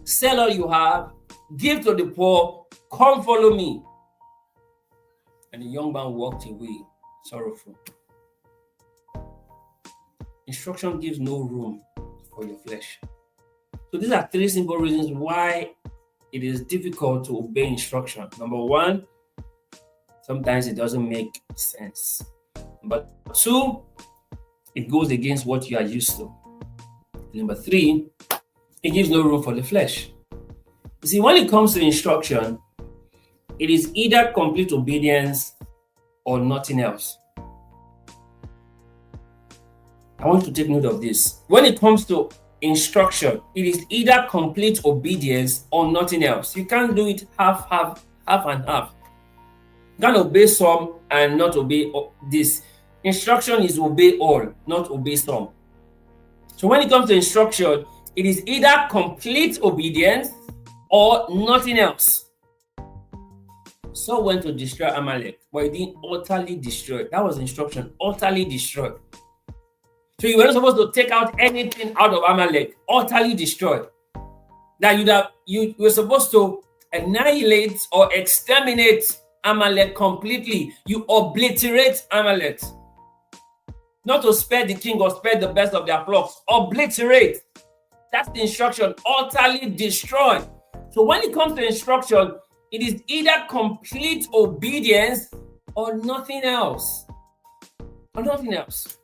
sell all you have, give to the poor, come follow me. And the young man walked away sorrowful. Instruction gives no room for your flesh. So these are three simple reasons why it is difficult to obey instruction. Number one, sometimes it doesn't make sense. Number two, it goes against what you are used to. Number three, it gives no room for the flesh. You see, when it comes to instruction, it is either complete obedience or nothing else. I want you to take note of this. When it comes to instruction, it is either complete obedience or nothing else. You can't do it half and half. You can't obey some and not obey this. Instruction is obey all, not obey some. So when it comes to instruction, it is either complete obedience or nothing else. Saul went to destroy Amalek, but he didn't utterly destroy. That was instruction, utterly destroy. So you were not supposed to take out anything out of Amalek, utterly destroy. That you were supposed to annihilate or exterminate Amalek completely. You obliterate Amalek. Not to spare the king or spare the best of their flocks. Obliterate. That's the instruction, utterly destroy. So when it comes to instruction, it is either complete obedience or nothing else. Or nothing else.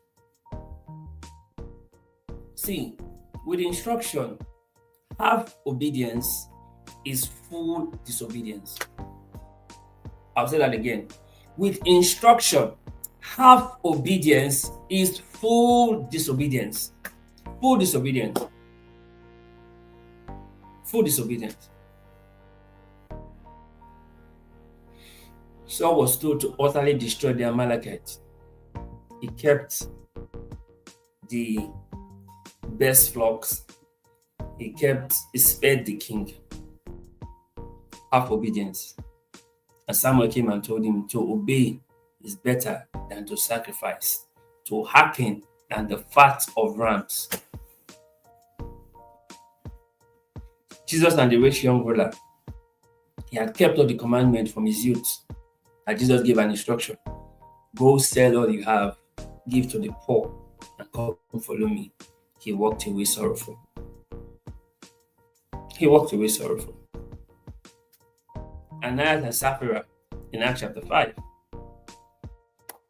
See, with instruction, half obedience is full disobedience. I'll say that again. With instruction, half obedience is full disobedience. Full disobedience. Full disobedience. Saul was told to utterly destroy the Amalekites. He kept the best flocks. He spared the king. Half obedience. And Samuel came and told him to obey is better than to sacrifice, to hearken than the fat of rams. Jesus and the rich young ruler, he had kept all the commandments from his youth. And Jesus gave an instruction: go sell all you have, give to the poor, and come follow me. He walked away sorrowful. He walked away sorrowful. Ananias and Sapphira in Acts chapter 5.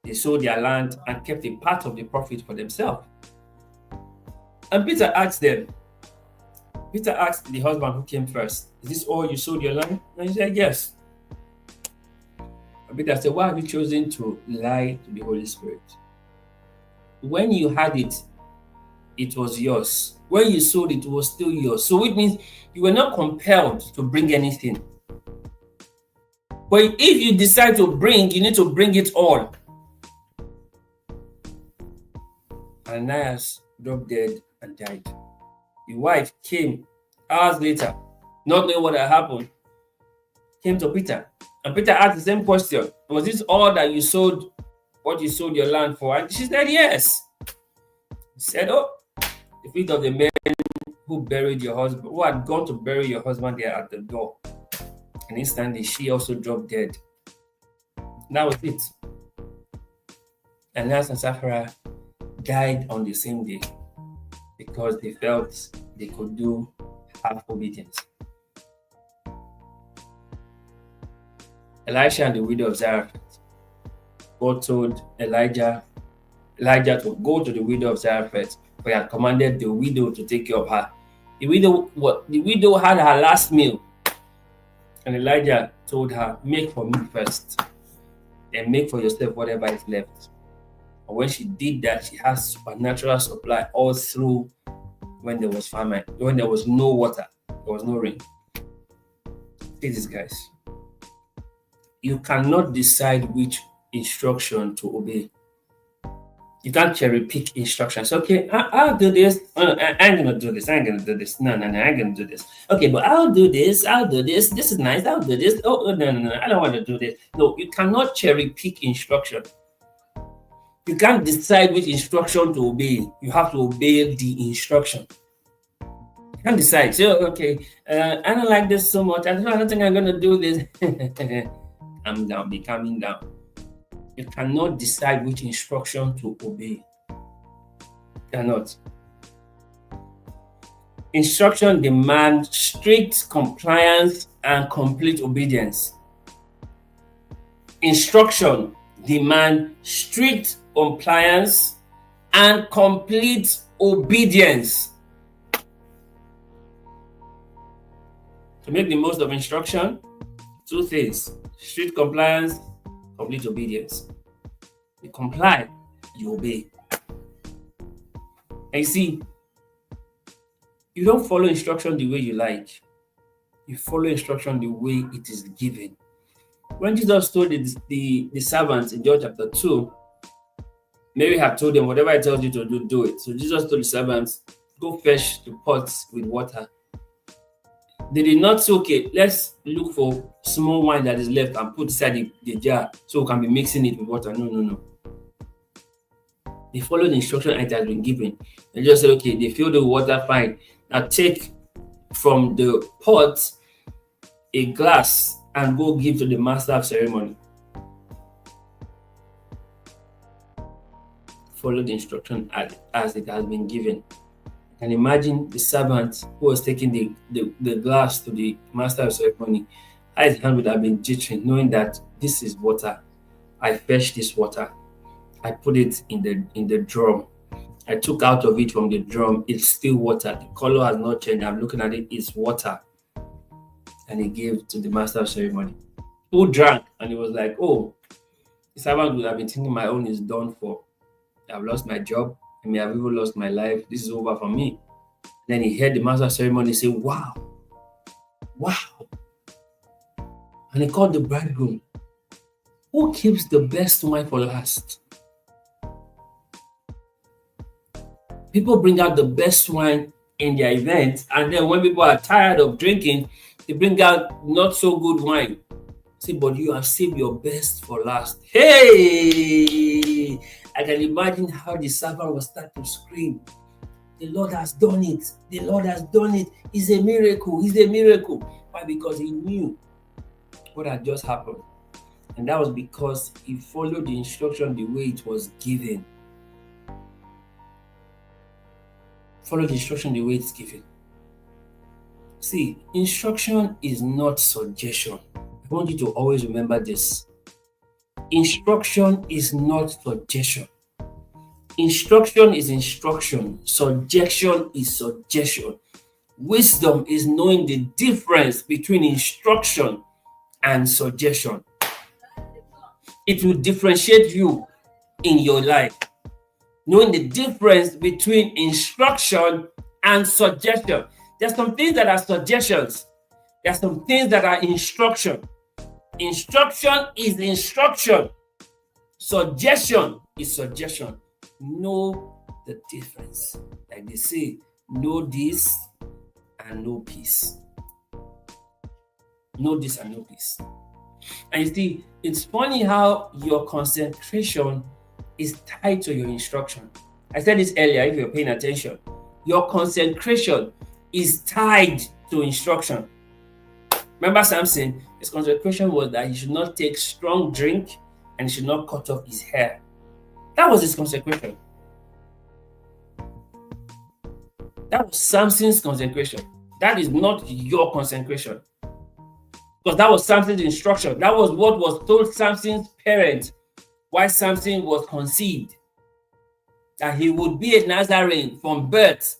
They sold their land and kept a part of the profit for themselves. And Peter asked the husband who came first, is this all you sold your land? And he said, yes. And Peter said, why have you chosen to lie to the Holy Spirit? When you had it, it was yours. When you sold it, it was still yours. So it means you were not compelled to bring anything. But if you decide to bring, you need to bring it all. Ananias dropped dead and died. The wife came hours later, not knowing what had happened, came to Peter. And Peter asked the same question: was this all that you sold what you sold your land for? And she said, yes. He said, oh, the feet of the men who buried your husband, who had gone to bury your husband there at the door. And instantly, she also dropped dead. That was it. And Ananias and Sapphira died on the same day because they felt they could do half obedience. Elisha and the widow of Zarephath. God told Elijah to go to the widow of Zarephath, for he had commanded the widow to take care of her. The widow had her last meal, and Elijah told her, make for me first, and make for yourself whatever is left. And when she did that, she has supernatural supply all through when there was famine, when there was no water, there was no rain. See this, guys. You cannot decide which instruction to obey. You can't cherry pick instructions. Okay, I'll do this. I ain't gonna do this. I ain't gonna do this. No, I ain't gonna do this. Okay, but I'll do this. I'll do this. This is nice. I'll do this. Oh, no. I don't want to do this. No, you cannot cherry pick instruction. You can't decide which instruction to obey. You have to obey the instruction. You can't decide. So, okay, I don't like this so much. I don't think I'm gonna do this. Calm down. Be calming down. You cannot decide which instruction to obey. You cannot. Instruction demands strict compliance and complete obedience. Instruction demands strict compliance and complete obedience. To make the most of instruction, two things: strict compliance, complete obedience. You comply, you obey. And you see, you don't follow instruction the way you like. You follow instruction the way it is given. When Jesus told the servants in John chapter 2, Mary had told them, whatever I tell you to do, do it. So Jesus told the servants, go fetch the pots with water. They did not say, okay, let's look for small wine that is left and put inside the jar so we can be mixing it with water. No. They followed the instruction it has been given. They just said, okay, they fill the water, fine. Now take from the pot a glass and go give to the master of ceremony. Follow the instruction as it has been given. And imagine the servant who was taking the glass to the master of ceremony. His hand would have been jittering, knowing that this is water. I fetched this water. I put it in the drum. I took out of it from the drum. It's still water. The color has not changed. I'm looking at it. It's water. And he gave to the master of ceremony, who drank. And he was like, oh, the servant would have been thinking my own is done for. I've lost my job. I may have even lost my life. This is over for me. Then he heard the master of ceremony say, wow. And he called the bridegroom. Who keeps the best wine for last? People bring out the best wine in their events, and then when people are tired of drinking, they bring out not so good wine. See, but you have saved your best for last. Hey! I can imagine how the servant will start to scream. The Lord has done it. The Lord has done it. It's a miracle. It's a miracle. Why? Because he knew what had just happened. And that was because he followed the instruction the way it was given. Follow the instruction the way it's given. See, instruction is not suggestion. I want you to always remember this. Instruction is not suggestion. Instruction is instruction. Suggestion is suggestion. Wisdom is knowing the difference between instruction and suggestion. It will differentiate you in your life. Knowing the difference between instruction and suggestion. There's some things that are suggestions. There's some things that are instruction. Instruction is instruction. Suggestion is suggestion. Know the difference. Like they say, know this and know peace. Know this and know peace. And you see, it's funny how your concentration is tied to your instruction. I said this earlier, if you're paying attention. Your concentration is tied to instruction. Remember Samson, his concentration was that he should not take strong drink and he should not cut off his hair. That was his consecration. That was Samson's consecration. That is not your consecration. Because that was Samson's instruction. That was what was told Samson's parents while Samson was conceived. That he would be a Nazarene from birth.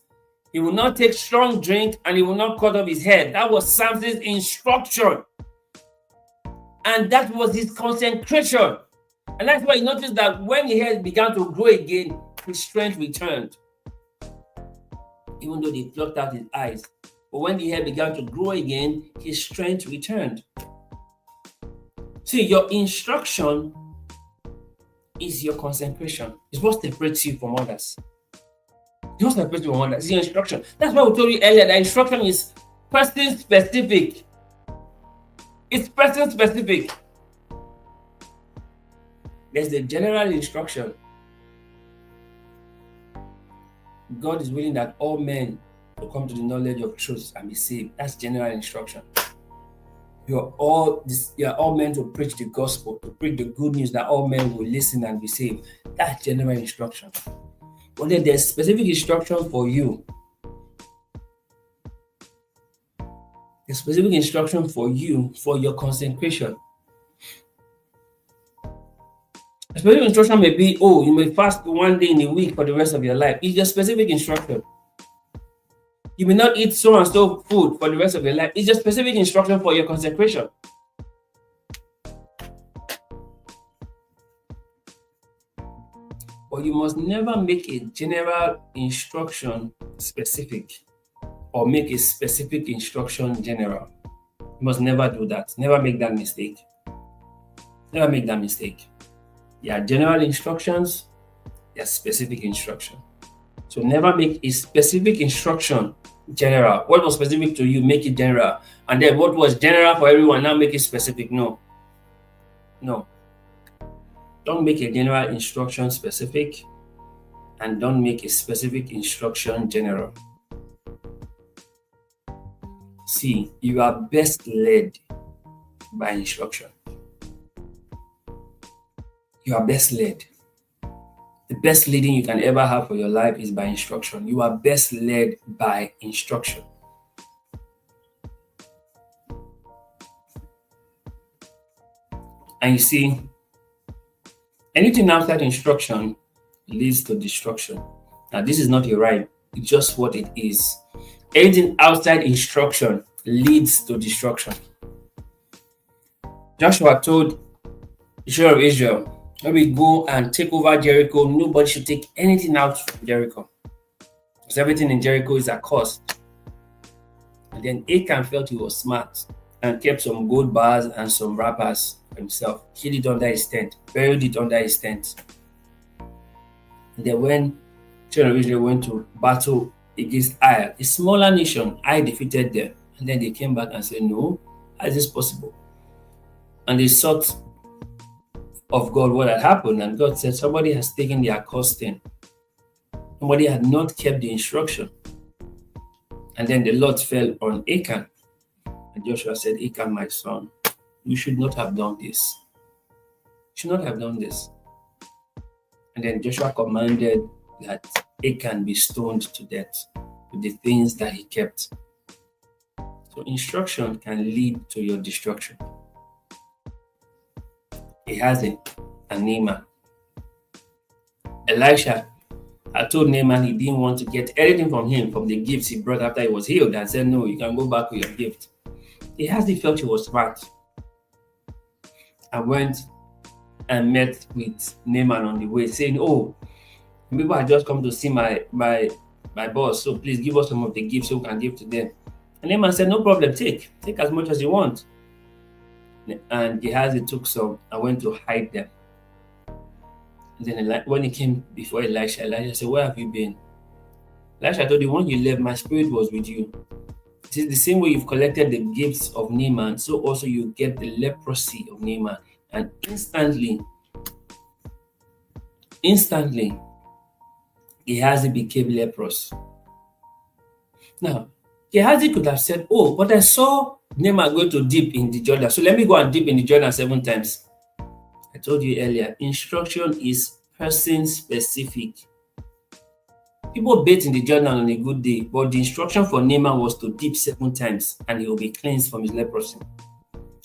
He will not take strong drink and he will not cut off his head. That was Samson's instruction. And that was his consecration. And that's why you notice that when his hair began to grow again, his strength returned. Even though they plucked out his eyes. But when the hair began to grow again, his strength returned. See, your instruction is your consecration. It's what separates you from others. It's what separates you from others. It's your instruction. That's why we told you earlier that instruction is person specific. It's person specific. There's the general instruction. God is willing that all men will come to the knowledge of truth and be saved. That's general instruction. You are all meant to preach the gospel, to preach the good news that all men will listen and be saved. That's general instruction. But then there's specific instruction for you. There's specific instruction for you for your consecration. A specific instruction may be, you may fast one day in a week for the rest of your life. It's your specific instruction. You may not eat so and so food for the rest of your life. It's just specific instruction for your consecration. But you must never make a general instruction specific or make a specific instruction general. You must never do that. Never make that mistake. Never make that mistake. There are general instructions, there are specific instruction. So never make a specific instruction general. What was specific to you, make it general. And then what was general for everyone, now make it specific. No. Don't make a general instruction specific and don't make a specific instruction general. See, you are best led by instruction. You are best led. The best leading you can ever have for your life is by instruction. You are best led by instruction. And you see, anything outside instruction leads to destruction. Now, this is not a right, it's just what it is. Anything outside instruction leads to destruction. Joshua told the children of Israel, when we go and take over Jericho, nobody should take anything out from Jericho. Because everything in Jericho is accursed. And then Achan felt he was smart and kept some gold bars and some wrappers for himself. Hid it under his tent, buried it under his tent. And then when children of Israel went to battle against Ai, a smaller nation, Ai defeated them. And then they came back and said, no, how is this possible? And they sought of God what had happened, and God said somebody has taken the accursed thing. Somebody had not kept the instruction. And then the Lord fell on Achan. And Joshua said, Achan, my son, you should not have done this. You should not have done this. And then Joshua commanded that Achan be stoned to death with the things that he kept. So instruction can lead to your destruction. Gehazi and Naaman. Elisha had told Naaman he didn't want to get anything from him, from the gifts he brought after he was healed, and said, no, you can go back with your gift. Gehazi felt he was smart. I went and met with Naaman on the way, saying, people had just come to see my boss, so please give us some of the gifts so we can give to them. And Naaman said, no problem, take as much as you want. And Gehazi took some and went to hide them. And then when he came before Elisha said, where have you been? Elisha told him, when you left, my spirit was with you. It is the same way you've collected the gifts of Naaman, so also you get the leprosy of Naaman. And instantly, Gehazi became leprous. Now, Gehazi could have said, oh, but I saw Naaman going to dip in the Jordan, so let me go and dip in the Jordan 7 times. I told you earlier, instruction is person specific. People bathe in the Jordan on a good day, but the instruction for Naaman was to dip 7 times and he will be cleansed from his leprosy.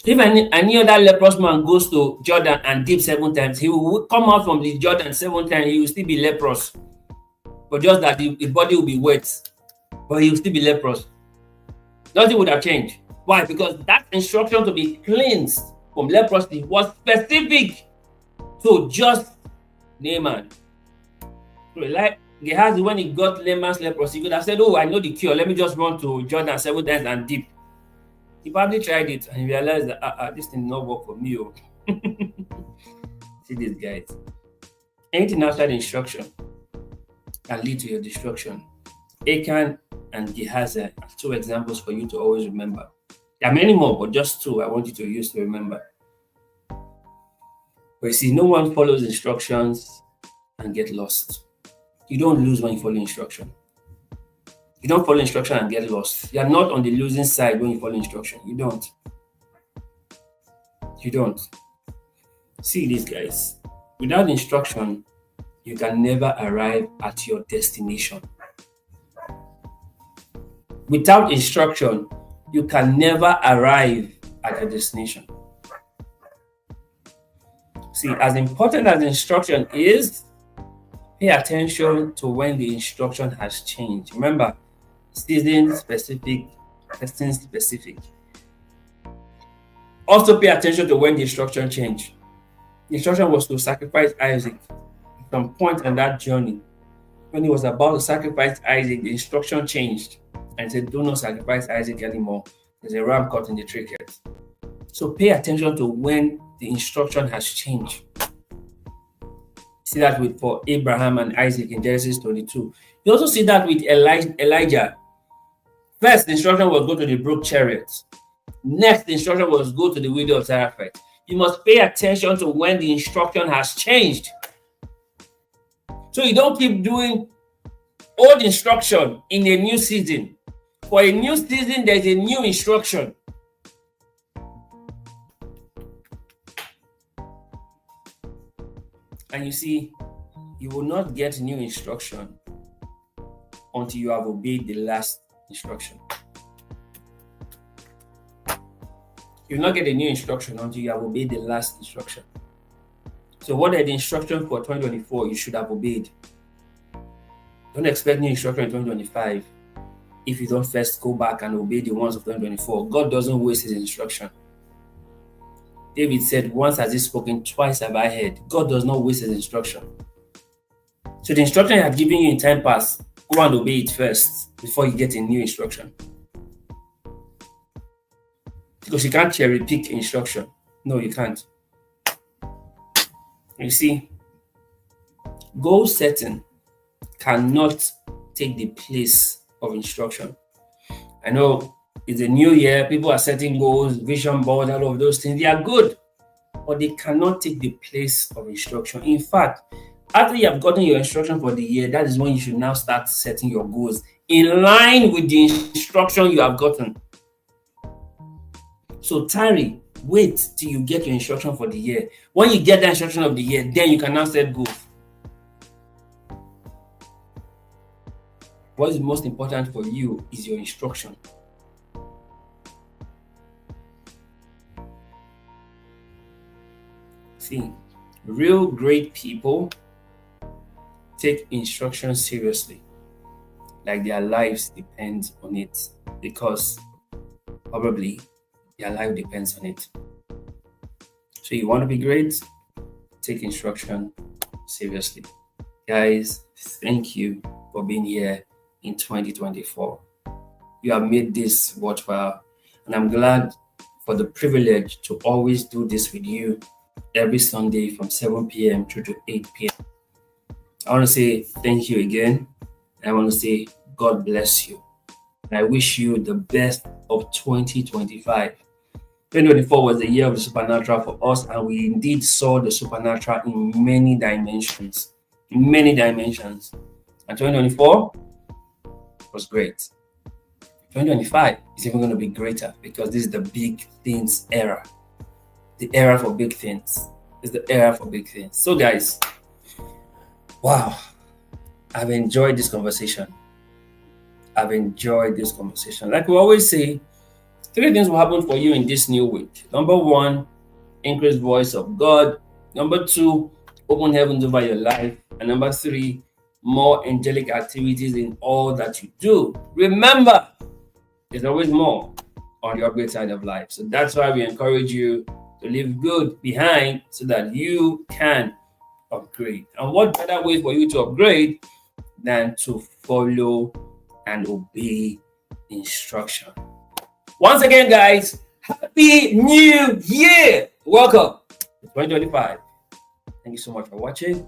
If any other leprous man goes to Jordan and dip 7 times, he will come out from the Jordan 7 times, he will still be leprous. But just that the body will be wet, but he will still be leprous. Nothing would have changed. Why? Because that instruction to be cleansed from leprosy was specific to just Naaman. So like Gehazi, when he got Naaman's leprosy, he could have said, oh, I know the cure. Let me just run to Jordan 7 times and dip. He probably tried it and he realized that this thing not work for me. Oh. See these guys. Anything outside instruction can lead to your destruction. Achan and Gehazi are 2 examples for you to always remember. There are many more, but just 2 I want you to use to remember. But you see, no one follows instructions and get lost. You don't lose when you follow instruction. You don't follow instruction and get lost. You are not on the losing side when you follow instruction. You don't. You don't. See these guys. Without instruction, you can never arrive at your destination. Without instruction, you can never arrive at your destination. See, as important as instruction is, pay attention to when the instruction has changed. Remember, season specific, person specific. Also pay attention to when the instruction changed. The instruction was to sacrifice Isaac. At some point in that journey, when he was about to sacrifice Isaac, the instruction changed and said, do not sacrifice Isaac anymore. There's a ram caught in the thicket. So pay attention to when the instruction has changed. See that for Abraham and Isaac in Genesis 22. You also see that with Elijah. First, the instruction was go to the brook chariot. Next, the instruction was go to the widow of Zarephath. You must pay attention to when the instruction has changed. So you don't keep doing old instruction in a new season. For a new season, there's a new instruction. And you see, you will not get new instruction until you have obeyed the last instruction. You will not get a new instruction until you have obeyed the last instruction. So what are the instructions for 2024 you should have obeyed? Don't expect new instruction in 2025 if you don't first go back and obey the ones of 2024. God doesn't waste his instruction. David said, once has he spoken, twice have I heard. God does not waste his instruction. So the instruction he had given you in time past, go and obey it first before you get a new instruction. Because you can't cherry pick instruction. No, you can't. You see, goal setting cannot take the place of instruction. I know it's a new year, people are setting goals, vision board, all of those things. They are good, but they cannot take the place of instruction. In fact, after you have gotten your instruction for the year, that is when you should now start setting your goals in line with the instruction you have gotten. So tarry, wait till you get your instruction for the year. When you get the instruction of the year, then you can now set goals. What is most important for you is your instruction. See, real great people take instruction seriously, like their lives depend on it, because probably their life depends on it. So you want to be great, take instruction seriously. Guys, thank you for being here in 2024. You have made this worthwhile, and I'm glad for the privilege to always do this with you every Sunday from 7 p.m. through to 8 p.m. I want to say thank you again, and I want to say God bless you. And I wish you the best of 2025. 2024 was the year of the supernatural for us, and we indeed saw the supernatural in many dimensions. In many dimensions. And 2024 was great. 2025 is even going to be greater because this is the big things era. The era for big things. It's the era for big things. So, guys, wow, I've enjoyed this conversation. Like we always say, 3 things will happen for you in this new week. Number 1, increased voice of God. Number 2, open heavens over your life. And number 3, more angelic activities in all that you do. Remember, there's always more on the upgrade side of life. So that's why we encourage you to leave good behind so that you can upgrade. And what better way for you to upgrade than to follow and obey instruction? Once again, guys, Happy New Year! Welcome to 2025. Thank you so much for watching.